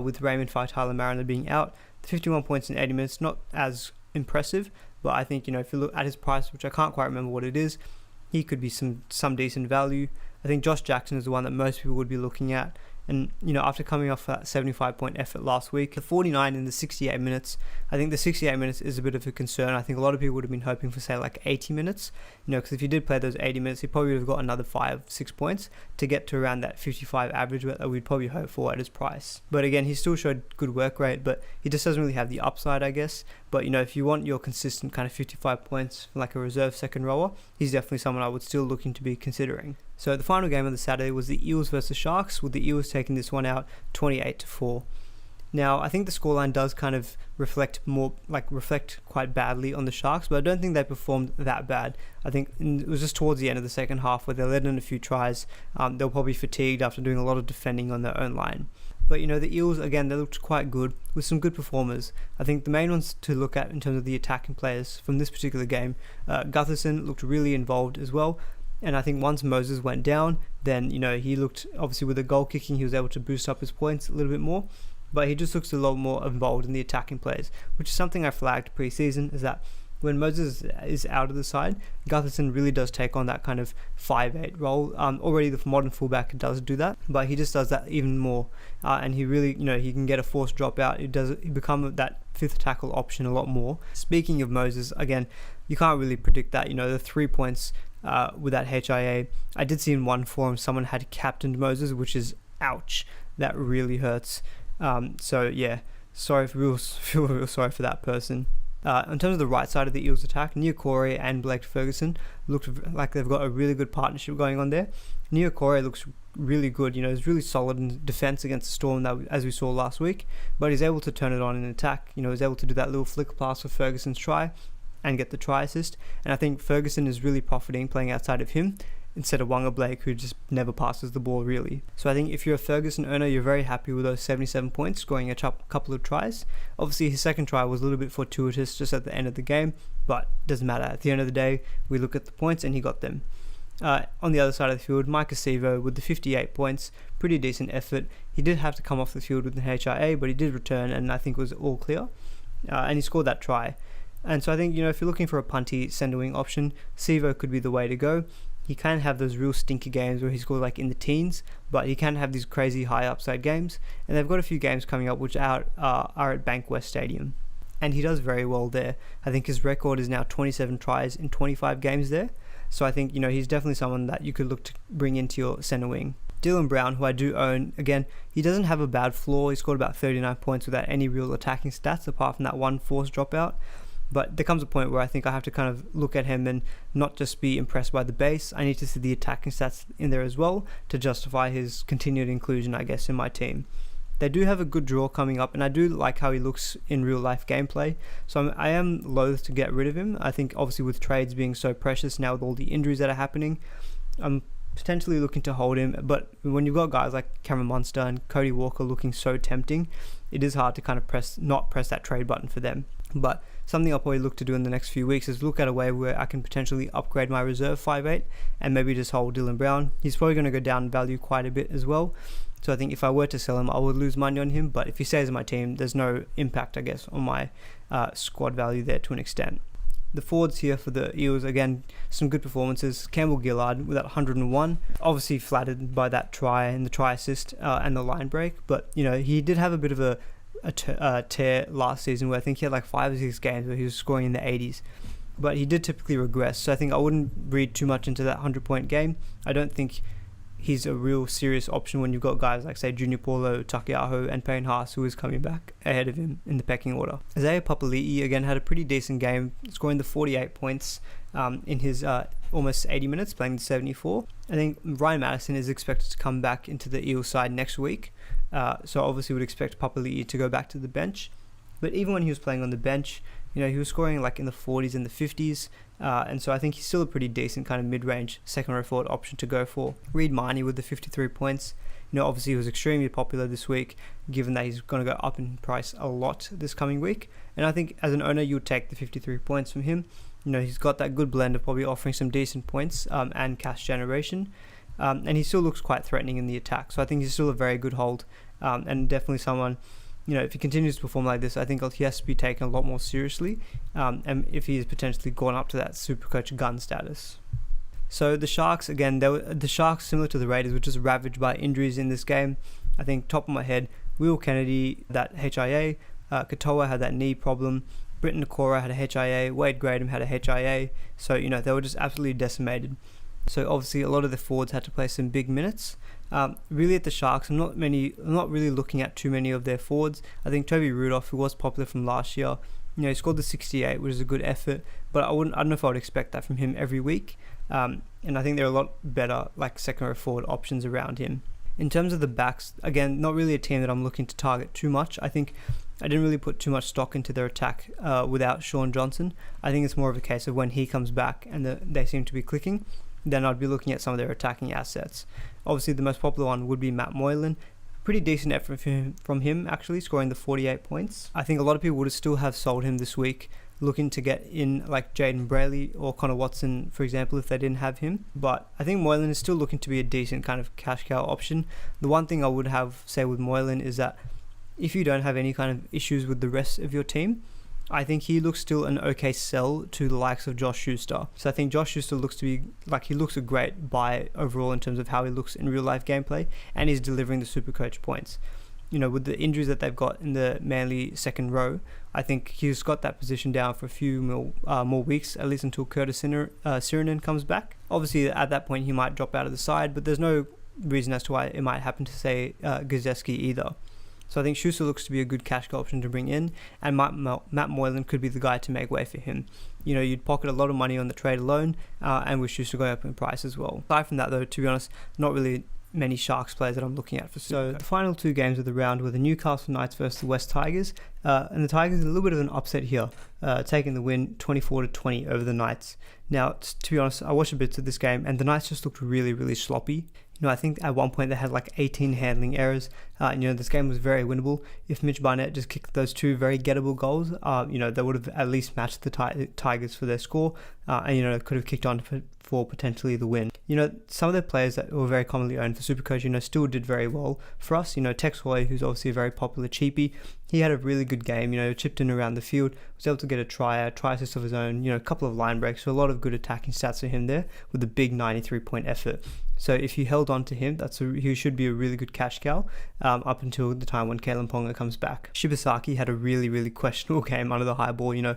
with Raymond Faitala-Mariner being out. The 51 points in 80 minutes, not as impressive, but I think, if you look at his price, which I can't quite remember what it is, he could be some decent value. I think Josh Jackson is the one that most people would be looking at. And, after coming off that 75-point effort last week, the 49 in the 68 minutes, I think the 68 minutes is a bit of a concern. I think a lot of people would have been hoping for, say, like 80 minutes, because if you did play those 80 minutes, he probably would have got another 5-6 points to get to around that 55 average that we'd probably hope for at his price. But again, he still showed good work rate, but he just doesn't really have the upside, I guess. But, if you want your consistent kind of 55 points from like a reserve second rower, he's definitely someone I would still looking to be considering. So the final game of the Saturday was the Eels versus Sharks, with the Eels taking this one out 28-4. Now, I think the scoreline does kind of reflect quite badly on the Sharks, but I don't think they performed that bad. I think it was just towards the end of the second half where they let in a few tries. They were probably fatigued after doing a lot of defending on their own line. But, the Eels, again, they looked quite good with some good performers. I think the main ones to look at in terms of the attacking players from this particular game, Gutherson looked really involved as well. And I think once Moses went down, then, he looked, obviously with the goal kicking, he was able to boost up his points a little bit more. But he just looks a lot more involved in the attacking plays, which is something I flagged pre-season, is that when Moses is out of the side, Gutherson really does take on that kind of 5'8" role. Already the modern fullback does do that, but he just does that even more. And he really, he can get a forced drop out. He become that fifth tackle option a lot more. Speaking of Moses, again, you can't really predict that. The 3 points with that HIA. I did see in one forum someone had captained Moses, which is ouch. That really hurts. So yeah, feel real sorry for that person. In terms of the right side of the Eels attack, Niokore and Blake Ferguson looked like they've got a really good partnership going on there. Niokore looks really good, he's really solid in defense against the Storm, as we saw last week, but he's able to turn it on in attack. He's able to do that little flick pass for Ferguson's try and get the try assist, and I think Ferguson is really profiting playing outside of him instead of Wanga Blake, who just never passes the ball really. So I think if you're a Ferguson owner, you're very happy with those 77 points, scoring a couple of tries. Obviously his second try was a little bit fortuitous just at the end of the game, but doesn't matter. At the end of the day, we look at the points and he got them. On the other side of the field, Mike Acevo with the 58 points, pretty decent effort. He did have to come off the field with an HIA, but he did return and I think was all clear. And he scored that try. And so I think, if you're looking for a punty centre wing option, Acevo could be the way to go. He can have those real stinky games where he scores like in the teens, but he can have these crazy high upside games. And they've got a few games coming up which are at Bankwest Stadium. And he does very well there. I think his record is now 27 tries in 25 games there. So I think, he's definitely someone that you could look to bring into your centre wing. Dylan Brown, who I do own, again, he doesn't have a bad floor. He scored about 39 points without any real attacking stats apart from that one forced dropout. But there comes a point where I think I have to kind of look at him and not just be impressed by the base. I need to see the attacking stats in there as well to justify his continued inclusion, I guess, in my team. They do have a good draw coming up, and I do like how he looks in real life gameplay. So I am loath to get rid of him. I think obviously with trades being so precious now with all the injuries that are happening, I'm potentially looking to hold him. But when you've got guys like Cameron Munster and Cody Walker looking so tempting, it is hard to kind of not press that trade button for them. But something I'll probably look to do in the next few weeks is look at a way where I can potentially upgrade my reserve 5'8" and maybe just hold Dylan Brown. He's probably going to go down in value quite a bit as well. So I think if I were to sell him, I would lose money on him. But if he stays in my team, there's no impact, I guess, on my squad value there to an extent. The forwards here for the Eels, again, some good performances. Campbell Gillard with that 101, obviously flattered by that try and the try assist and the line break. But, he did have a bit of a tear last season where I think he had like 5 or 6 games where he was scoring in the 80s. But he did typically regress. So I think I wouldn't read too much into that 100-point game. I don't think he's a real serious option when you've got guys like, say, Junior Paulo, Takiaho, and Payne Haas, who is coming back ahead of him in the pecking order. Isaiah Papali'i, again, had a pretty decent game, scoring the 48 points in his almost 80 minutes, playing the 74. I think Ryan Madison is expected to come back into the Eels side next week. So obviously would expect Papali'i to go back to the bench. But even when he was playing on the bench, he was scoring like in the 40s and the 50s. And so I think he's still a pretty decent kind of mid-range second row forward option to go for. Reid Marnie with the 53 points. Obviously he was extremely popular this week, given that he's going to go up in price a lot this coming week. And I think as an owner, you would take the 53 points from him. He's got that good blend of probably offering some decent points and cash generation. And he still looks quite threatening in the attack. So I think he's still a very good hold. And definitely someone, if he continues to perform like this, I think he has to be taken a lot more seriously. And if he is potentially gone up to that SuperCoach gun status. So the Sharks, again, the Sharks, similar to the Raiders, were just ravaged by injuries in this game. I think top of my head, Will Kennedy, that HIA, Katoa had that knee problem, Britton Nakora had a HIA, Wade Gradham had a HIA. So, they were just absolutely decimated. So obviously a lot of the forwards had to play some big minutes. Really at the Sharks, I'm not really looking at too many of their forwards. I think Toby Rudolph, who was popular from last year, he scored the 68, which is a good effort, but I don't know if I would expect that from him every week. And I think there are a lot better like second row forward options around him. In terms of the backs, again, not really a team that I'm looking to target too much. I think I didn't really put too much stock into their attack without Shaun Johnson. I think it's more of a case of when he comes back and they seem to be clicking, then I'd be looking at some of their attacking assets. Obviously, the most popular one would be Matt Moylan. Pretty decent effort from him, actually, scoring the 48 points. I think a lot of people would still have sold him this week, looking to get in like Jaden Brayley or Connor Watson, for example, if they didn't have him. But I think Moylan is still looking to be a decent kind of cash cow option. The one thing I would say with Moylan is that if you don't have any kind of issues with the rest of your team, I think he looks still an okay sell to the likes of Josh Schuster. So I think Josh Schuster looks to be like, he looks a great buy overall in terms of how he looks in real life gameplay, and he's delivering the SuperCoach points. You know, with the injuries that they've got in the Manly second row, I think he's got that position down for a few more weeks, at least until Curtis Sirinen comes back. Obviously, at that point, he might drop out of the side, but there's no reason as to why it might happen to, say, Gazzeski either. So I think Schuster looks to be a good cash cow option to bring in, and Matt Moylan could be the guy to make way for him. You know, you'd pocket a lot of money on the trade alone, and with Schuster going up in price as well. Aside from that, though, to be honest, not really many Sharks players that I'm looking at for. So the final two games of the round were the Newcastle Knights versus the West Tigers, and the Tigers a little bit of an upset here, taking the win 24-20 over the Knights. Now, to be honest, I watched a bit of this game, and the Knights just looked really, really sloppy. You know, I think at one point they had like 18 handling errors. You know, this game was very winnable. If Mitch Barnett just kicked those two very gettable goals, you know, they would have at least matched the Tigers for their score, and, you know, could have kicked on for potentially the win. You know, some of the players that were very commonly owned for SuperCoach, you know, still did very well for us. You know, Tex Hoy, who's obviously a very popular cheapie, he had a really good game, you know, chipped in around the field, was able to get a try assist of his own, you know, a couple of line breaks, so a lot of good attacking stats for him there with a big 93-point effort. So if you held on to him, he should be a really good cash cow up until the time when Kalen Ponga comes back. Shibasaki had a really, really questionable game under the high ball. You know,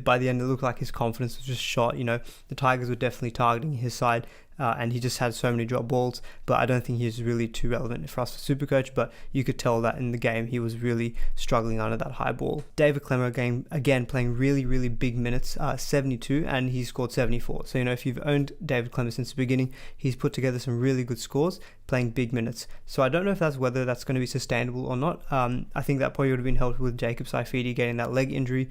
by the end it looked like his confidence was just shot. You know, the Tigers were definitely targeting his side. And he just had so many drop balls, but I don't think he's really too relevant for us for SuperCoach, but you could tell that in the game he was really struggling under that high ball. David Clemmer again playing really, really big minutes, 72, and he scored 74. So, you know, if you've owned David Clemmer since the beginning, he's put together some really good scores, playing big minutes. So I don't know whether that's going to be sustainable or not. I think that probably would have been helped with Jacob Saifidi getting that leg injury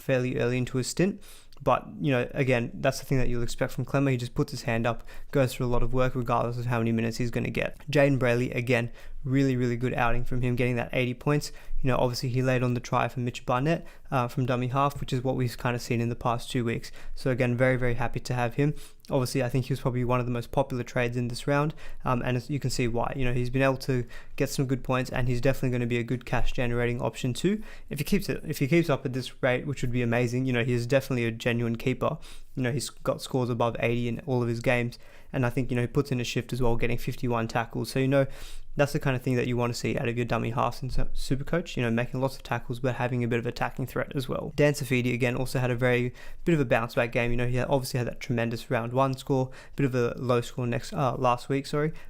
fairly early into his stint. But, you know, again, that's the thing that you'll expect from Clemmer. He just puts his hand up, goes through a lot of work regardless of how many minutes he's going to get. Jaden Brayley, again, really, really good outing from him, getting that 80 points. You know, obviously he laid on the try for Mitch Barnett from dummy half, which is what we've kind of seen in the past 2 weeks. So again, very, very happy to have him. Obviously, I think he was probably one of the most popular trades in this round, and as you can see why. You know, he's been able to get some good points, and he's definitely going to be a good cash generating option too. If he keeps up at this rate, which would be amazing. You know, he is definitely a genuine keeper. You know, he's got scores above 80 in all of his games, and I think, you know, he puts in a shift as well, getting 51 tackles. So, you know, that's the kind of thing that you want to see out of your dummy halves in SuperCoach, you know, making lots of tackles but having a bit of attacking threat as well. Dan Safidi, again, also had a very bit of a bounce back game. You know, he obviously had that tremendous round 1 score, bit of a low score last week,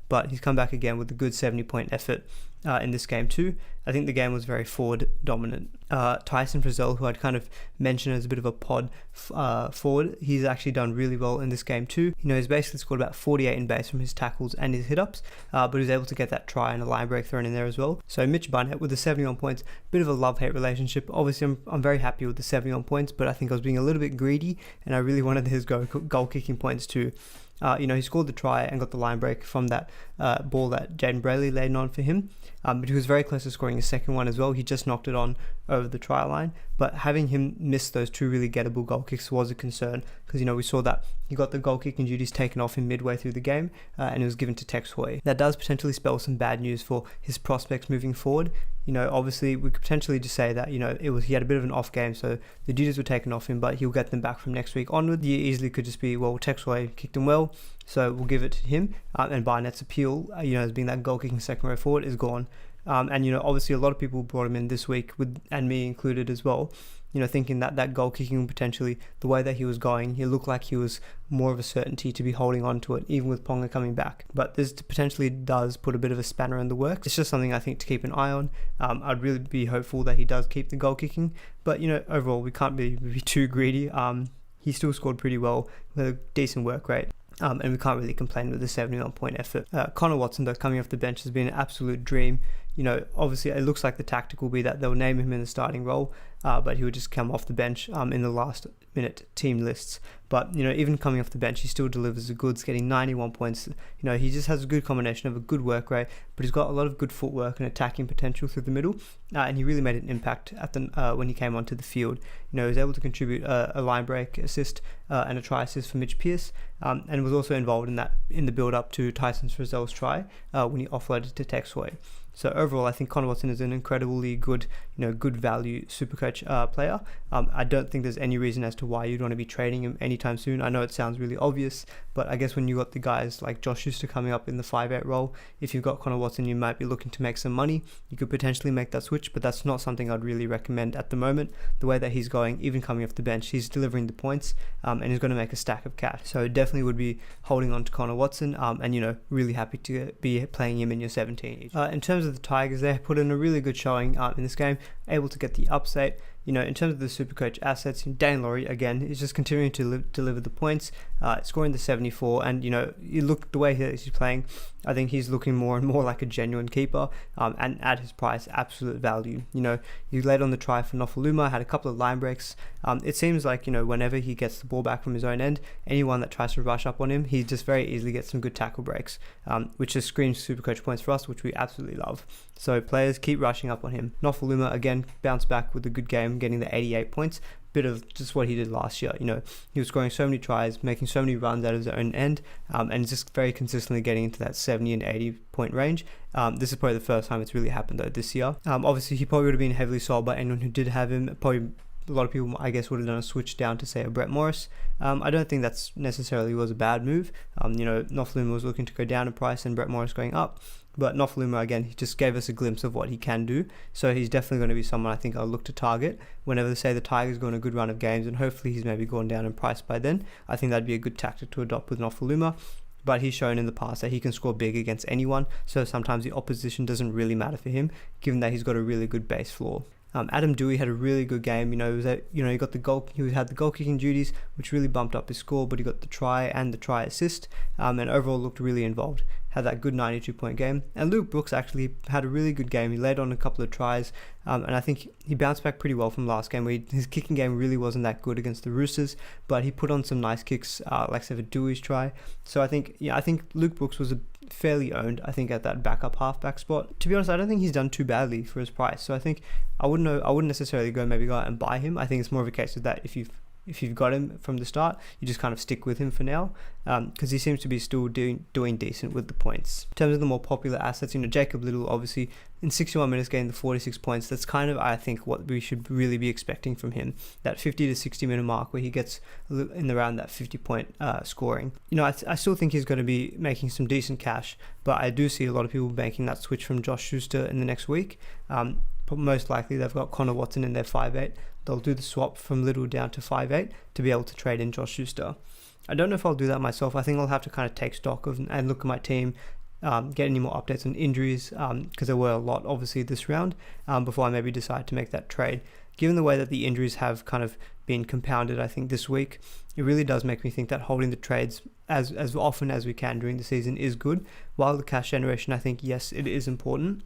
but he's come back again with a good 70-point effort in this game too. I think the game was very forward dominant. Tyson Frizzell, who I'd kind of mentioned as a bit of a pod forward, he's actually done really well in this game too. You know, he's basically scored about 48 in base from his tackles and his hit-ups, but he was able to get that try and a line break thrown in there as well. So Mitch Barnett with the 71 points, bit of a love-hate relationship. Obviously, I'm very happy with the 71 points, but I think I was being a little bit greedy, and I really wanted his goal-kicking points too. You know, he scored the try and got the line break from that ball that Jaden Brayley laid on for him. But he was very close to scoring his second one as well. He just knocked it on over the try line. But having him miss those 2 really gettable goal kicks was a concern, because, you know, we saw that he got the goal kicking duties taken off him midway through the game, and it was given to Tex Hoy. That does potentially spell some bad news for his prospects moving forward. You know, obviously we could potentially just say that, you know, he had a bit of an off game, so the duties were taken off him, but he'll get them back from next week onward. You easily could just be, well, Tex Hoy kicked him well, so we'll give it to him, and Barnett's appeal, you know, as being that goal kicking second row forward, is gone. And, you know, obviously a lot of people brought him in this week, and me included as well, you know, thinking that goal kicking potentially, the way that he was going, he looked like he was more of a certainty to be holding on to it, even with Ponga coming back. But this potentially does put a bit of a spanner in the works. It's just something I think to keep an eye on. I'd really be hopeful that he does keep the goal kicking, but, you know, overall we can't be too greedy. He still scored pretty well with a decent work rate. and we can't really complain with the 71-point effort. Connor Watson, though, coming off the bench has been an absolute dream. Obviously it looks like the tactic will be that they'll name him in the starting role, but he would just come off the bench in the last minute team lists. But, even coming off the bench, he still delivers the goods, getting 91 points. He just has a good combination of a good work rate, but he's got a lot of good footwork and attacking potential through the middle. And he really made an impact at when he came onto the field. He was able to contribute a line break assist and a try assist for Mitch Pearce, and was also involved in the build up to Tyson Frizzell's try when he offloaded to Texway. So overall, I think Connor Watson is an incredibly good, good value Supercoach player. I don't think there's any reason as to why you'd want to be trading him anytime soon. I know it sounds really obvious, but I guess when you got the guys like Josh Schuster coming up in the 5'8" role, if you've got Connor Watson, you might be looking to make some money. You could potentially make that switch, but that's not something I'd really recommend at the moment. The way that he's going, even coming off the bench, he's delivering the points, and he's going to make a stack of cash. So definitely would be holding on to Connor Watson, and really happy to be playing him in your 17 each. In terms of the Tigers, they put in a really good showing in this game, able to get the upset. In terms of the Supercoach assets, Dan Laurie, again, is just continuing to deliver the points, scoring the 74, and, you look the way he's playing, I think he's looking more and more like a genuine keeper, and at his price, absolute value. You laid on the try for Nofaluma, had a couple of line breaks. It seems like, whenever he gets the ball back from his own end, anyone that tries to rush up on him, he just very easily gets some good tackle breaks, which just screams Supercoach points for us, which we absolutely love. So players keep rushing up on him. Nofaluma, again, bounced back with a good game, getting the 88 points. Bit of just what he did last year. He was scoring so many tries, making so many runs out of his own end, and just very consistently getting into that 70 and 80 point range. This is probably the first time it's really happened though this year. Obviously he probably would have been heavily sold by anyone who did have him. Probably a lot of people, I guess, would have done a switch down to, say, a Brett Morris. I don't think that's necessarily was a bad move. Nofaluma was looking to go down in price and Brett Morris going up. But Nofaluma, again, he just gave us a glimpse of what he can do. So he's definitely going to be someone I think I'll look to target whenever, say, the Tigers go on a good run of games, and hopefully he's maybe gone down in price by then. I think that'd be a good tactic to adopt with Nofaluma. But he's shown in the past that he can score big against anyone, so sometimes the opposition doesn't really matter for him, given that he's got a really good base floor. Adam Dewey had a really good game. He got the goal. He had the goal kicking duties, which really bumped up his score. But he got the try and the try assist, and overall looked really involved. Had that good 92-point game. And Luke Brooks actually had a really good game. He laid on a couple of tries, and I think he bounced back pretty well from last game, where his kicking game really wasn't that good against the Roosters, but he put on some nice kicks, like say for Dewey's try. So I think Luke Brooks was fairly owned, I think, at that backup halfback spot. To be honest, I don't think he's done too badly for his price. So I think I wouldn't necessarily go out and buy him. I think it's more of a case of that if you've got him from the start, you just kind of stick with him for now, because he seems to be still doing decent with the points. In terms of the more popular assets, Jacob Little, obviously, in 61 minutes getting the 46 points, that's kind of, I think, what we should really be expecting from him. That 50 to 60 minute mark where he gets in around that 50-point scoring. I still think he's going to be making some decent cash, but I do see a lot of people making that switch from Josh Schuster in the next week. Most likely they've got Connor Watson in their 5'8". They'll do the swap from Little down to 5'8" to be able to trade in Josh Schuster. I don't know if I'll do that myself. I think I'll have to kind of take stock of and look at my team, get any more updates on injuries, because there were a lot obviously this round, before I maybe decide to make that trade. Given the way that the injuries have kind of been compounded, I think this week, it really does make me think that holding the trades as often as we can during the season is good. While the cash generation, I think, yes, it is important.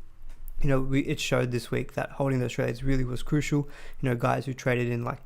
It showed this week that holding those trades really was crucial. Guys who traded in like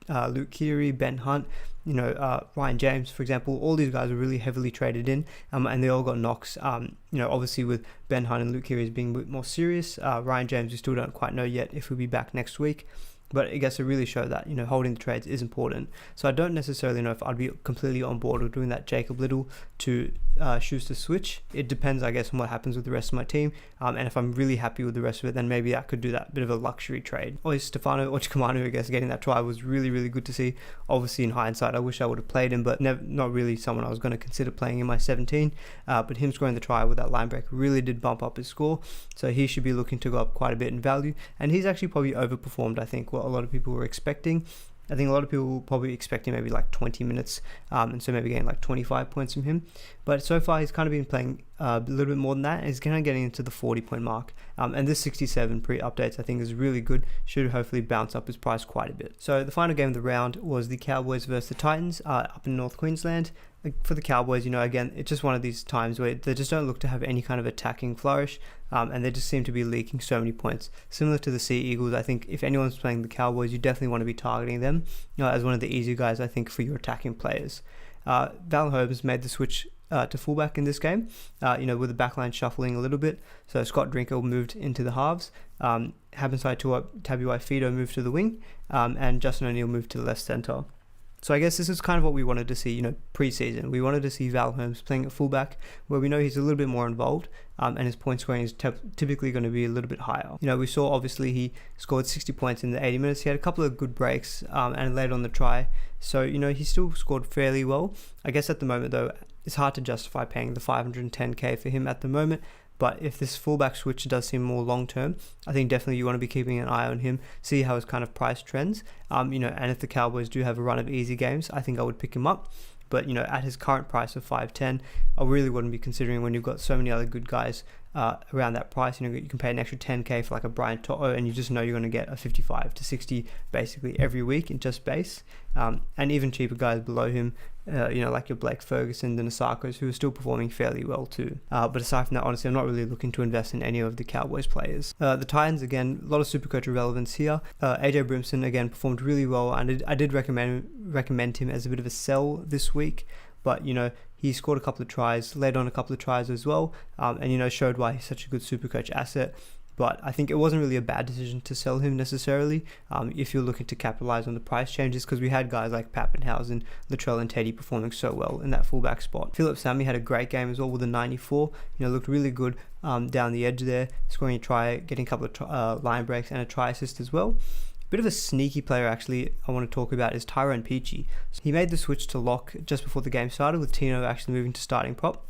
Luke Keary, Ben Hunt, Ryan James, for example, all these guys were really heavily traded in, and they all got knocks. Obviously with Ben Hunt and Luke Keary being a bit more serious. Ryan James, we still don't quite know yet if he'll be back next week. But I guess it really showed that, holding the trades is important. So I don't necessarily know if I'd be completely on board with doing that Jacob Little to Schuster switch. It depends, I guess, on what happens with the rest of my team. And if I'm really happy with the rest of it, then maybe I could do that bit of a luxury trade. Or Stefano Ochikamanu, I guess, getting that try was really, really good to see. Obviously, in hindsight, I wish I would have played him, but not really someone I was going to consider playing in my 17. But him scoring the try with that line break really did bump up his score. So he should be looking to go up quite a bit in value. And he's actually probably overperformed, I think, what a lot of people were expecting. I think a lot of people will probably expecting maybe like 20 minutes, and so maybe getting like 25 points from him. But so far, he's kind of been playing a little bit more than that, and he's kind of getting into the 40-point mark. And this 67 pre-updates, I think, is really good. Should hopefully bounce up his price quite a bit. So the final game of the round was the Cowboys versus the Titans up in North Queensland. for the Cowboys, again, it's just one of these times where they just don't look to have any kind of attacking flourish, and they just seem to be leaking so many points. Similar to the Sea Eagles, I think if anyone's playing the Cowboys, you definitely want to be targeting them as one of the easier guys, I think, for your attacking players. Val Holmes made the switch to fullback in this game, with the backline shuffling a little bit. So Scott Drinker moved into the halves, Habensai Tabuai-Fidow moved to the wing, and Justin O'Neill moved to the left centre. So I guess this is kind of what we wanted to see, pre-season. We wanted to see Val Holmes playing at fullback, where we know he's a little bit more involved, and his point scoring is typically going to be a little bit higher. We saw obviously he scored 60 points in the 80 minutes. He had a couple of good breaks, and led on the try. So, he still scored fairly well. I guess at the moment though, it's hard to justify paying the $510K for him at the moment. But if this fullback switch does seem more long term, I think definitely you want to be keeping an eye on him, see how his kind of price trends. And if the Cowboys do have a run of easy games, I think I would pick him up. But at his current price of $510, I really wouldn't be considering when you've got so many other good guys around that price. You can pay an extra $10K for like a Brian To'o, and you just know you're going to get a 55 to 60 basically every week in just base. And even cheaper guys below him, like your Blake Ferguson, the Nasakos, who are still performing fairly well too. But aside from that, honestly, I'm not really looking to invest in any of the Cowboys players. The Titans, again, a lot of SuperCoach relevance here. AJ Brimson, again, performed really well, and I did recommend him as a bit of a sell this week. But, he scored a couple of tries, led on a couple of tries as well, and, showed why he's such a good SuperCoach asset. But I think it wasn't really a bad decision to sell him necessarily if you're looking to capitalize on the price changes, because we had guys like Pappenhausen, Latrell and Teddy performing so well in that fullback spot. Philip Sami had a great game as well with a 94, looked really good down the edge there, scoring a try, getting a couple of line breaks and a try assist as well. Bit of a sneaky player actually I want to talk about is Tyrone Peachey. He made the switch to lock just before the game started, with Tino actually moving to starting prop.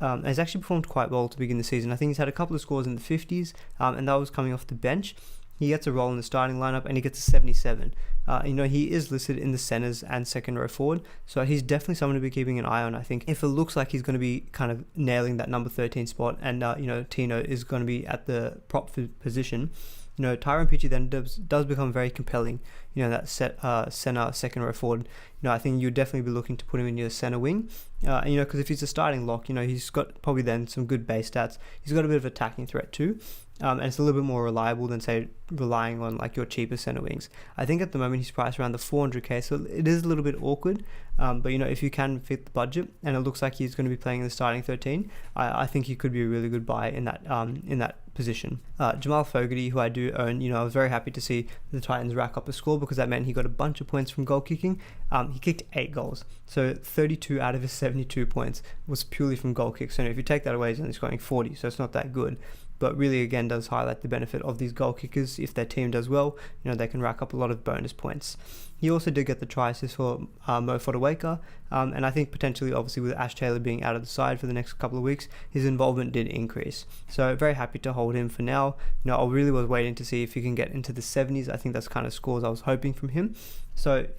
And he's actually performed quite well to begin the season. I think he's had a couple of scores in the 50s, and that was coming off the bench. He gets a role in the starting lineup, and he gets a 77. He is listed in the centers and second row forward, so he's definitely someone to be keeping an eye on. I think if it looks like he's going to be kind of nailing that number 13 spot, and Tino is going to be at the prop position, Tyrone Peachey then does become very compelling. That center, second row forward. I think you'd definitely be looking to put him in your center wing. Because if he's a starting lock, he's got probably then some good base stats. He's got a bit of attacking threat too. And it's a little bit more reliable than, say, relying on like your cheaper center wings. I think at the moment he's priced around the 400K, so it is a little bit awkward. But if you can fit the budget, and it looks like he's going to be playing in the starting 13, I think he could be a really good buy in that position. Jamal Fogarty, who I do own, I was very happy to see the Titans rack up a score, because that meant he got a bunch of points from goal kicking. He kicked 8 goals, so 32 out of his 72 points was purely from goal kicks. So if you take that away, he's only scoring 40, so it's not that good. But really, again, does highlight the benefit of these goal kickers. If their team does well, they can rack up a lot of bonus points. He also did get the try assist for Mo Fotuaika, and I think potentially, obviously, with Ash Taylor being out of the side for the next couple of weeks, his involvement did increase. So very happy to hold him for now. I really was waiting to see if he can get into the 70s. I think that's kind of scores I was hoping from him.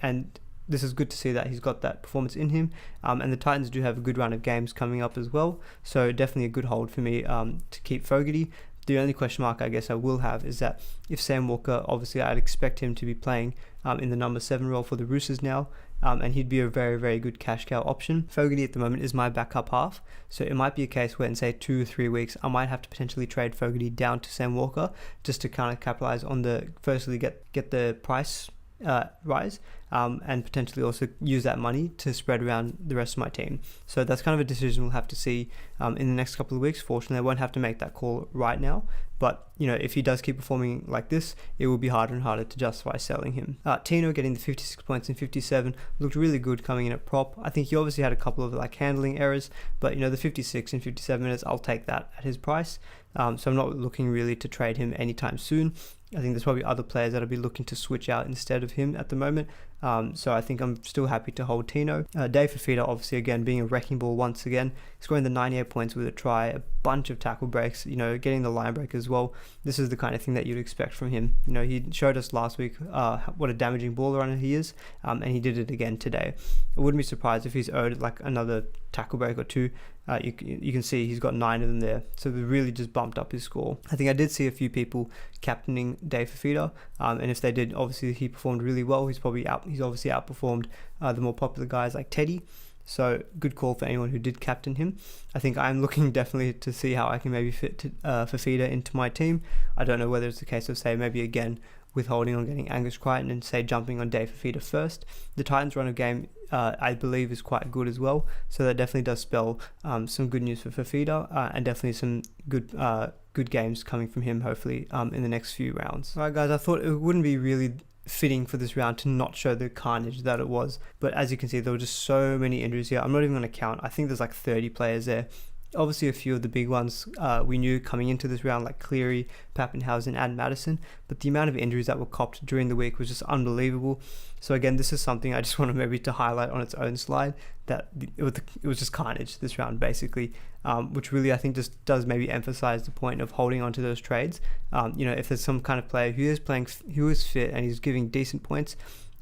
And this is good to see that he's got that performance in him, and the Titans do have a good run of games coming up as well, so definitely a good hold for me to keep Fogarty. The only question mark I guess I will have is that if Sam Walker, obviously I'd expect him to be playing in the number 7 role for the Roosters now, and he'd be a very, very good cash cow option. Fogarty at the moment is my backup half, so it might be a case where in say 2 or 3 weeks I might have to potentially trade Fogarty down to Sam Walker, just to kind of capitalize on firstly get the price rise, and potentially also use that money to spread around the rest of my team. So that's kind of a decision we'll have to see in the next couple of weeks. Fortunately, I won't have to make that call right now, but if he does keep performing like this, it will be harder and harder to justify selling him. Tino getting the 56 points in 57 looked really good coming in at prop. I think he obviously had a couple of handling errors, but the 56 and 57 minutes, I'll take that at his price. So I'm not looking really to trade him anytime soon. I think there's probably other players that'll be looking to switch out instead of him at the moment. So I think I'm still happy to hold Tino. Dave Fafita, obviously, again, being a wrecking ball once again, scoring the 98 points with a try, a bunch of tackle breaks, getting the line break as well. This is the kind of thing that you'd expect from him. He showed us last week what a damaging ball runner he is, and he did it again today. I wouldn't be surprised if he's owed another tackle break or 2. You can see he's got 9 of them there, so they really just bumped up his score. I think I did see a few people captaining Dave Fafita, and if they did, obviously he performed really well. He's obviously outperformed the more popular guys like Teddy. So good call for anyone who did captain him. I think I'm looking definitely to see how I can maybe fit Fafita into my team. I don't know whether it's a case of, say, maybe again withholding on getting Angus Crichton and, say, jumping on Dave Fafita first. The Titans' run of game, I believe, is quite good as well. So that definitely does spell some good news for Fafita and definitely some good games coming from him, hopefully, in the next few rounds. All right, guys, I thought it wouldn't be really fitting for this round to not show the carnage that it was, but as you can see, there were just so many injuries here. I'm not even going to count. I think there's like 30 players there. Obviously a few of the big ones we knew coming into this round, like Cleary, Pappenhausen and Madison, but the amount of injuries that were copped during the week was just unbelievable. So again, this is something I just want to maybe to highlight on its own slide, that it was just carnage this round basically, which really I think just does maybe emphasize the point of holding on to those trades. If there's some kind of player who is fit and he's giving decent points,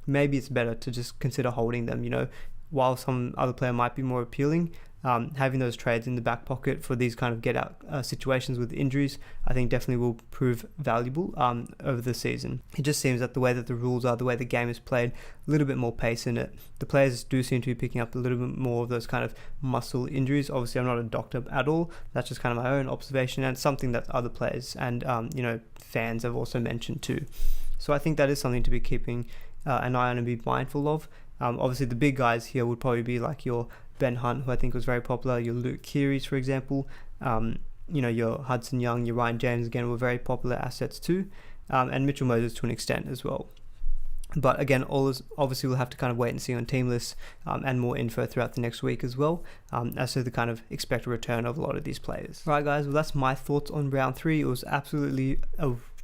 maybe it's better to just consider holding them. While some other player might be more appealing, having those trades in the back pocket for these kind of get out situations with injuries, I think definitely will prove valuable over the season. It just seems that the way that the rules are, the way the game is played, a little bit more pace in it. The players do seem to be picking up a little bit more of those kind of muscle injuries. Obviously, I'm not a doctor at all. That's just kind of my own observation and something that other players and fans have also mentioned too. So I think that is something to be keeping an eye on and be mindful of. Obviously, the big guys here would probably be like your Ben Hunt, who I think was very popular, your Luke Keary's, for example, your Hudson Young, your Ryan James, again, were very popular assets too, and Mitchell Moses to an extent as well. But again, obviously we'll have to kind of wait and see on team lists and more info throughout the next week as well, as to the kind of expected return of a lot of these players. Right, guys, well, that's my thoughts on round 3. It was absolutely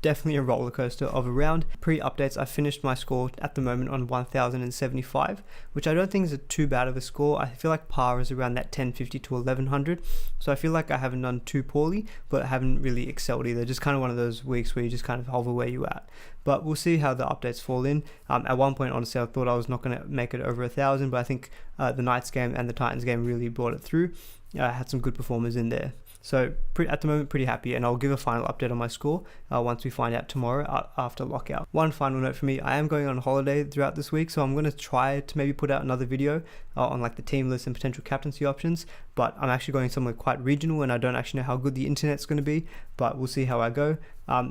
definitely a roller coaster of a round. Pre-updates, I finished my score at the moment on 1075, which I don't think is too bad of a score. I feel like par is around that 1050 to 1100, so I feel like I haven't done too poorly, but I haven't really excelled either. Just kind of one of those weeks where you just kind of hover where you're at. But we'll see how the updates fall in. At one point, honestly, I thought I was not going to make it over 1,000, but I think the Knights game and the Titans game really brought it through. I had some good performers in there. So at the moment, pretty happy, and I'll give a final update on my score once we find out tomorrow after lockout. One final note for me, I am going on holiday throughout this week, so I'm going to try to maybe put out another video on like the team list and potential captaincy options, but I'm actually going somewhere quite regional and I don't actually know how good the internet's going to be, but we'll see how I go.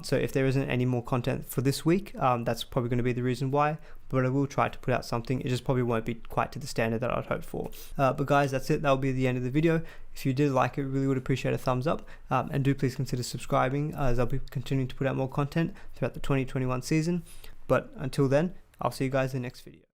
So if there isn't any more content for this week, that's probably going to be the reason why, but I will try to put out something. It just probably won't be quite to the standard that I'd hope for. But guys, that's it. That'll be the end of the video. If you did like it, really would appreciate a thumbs up, and do please consider subscribing, as I'll be continuing to put out more content throughout the 2021 season. But until then, I'll see you guys in the next video.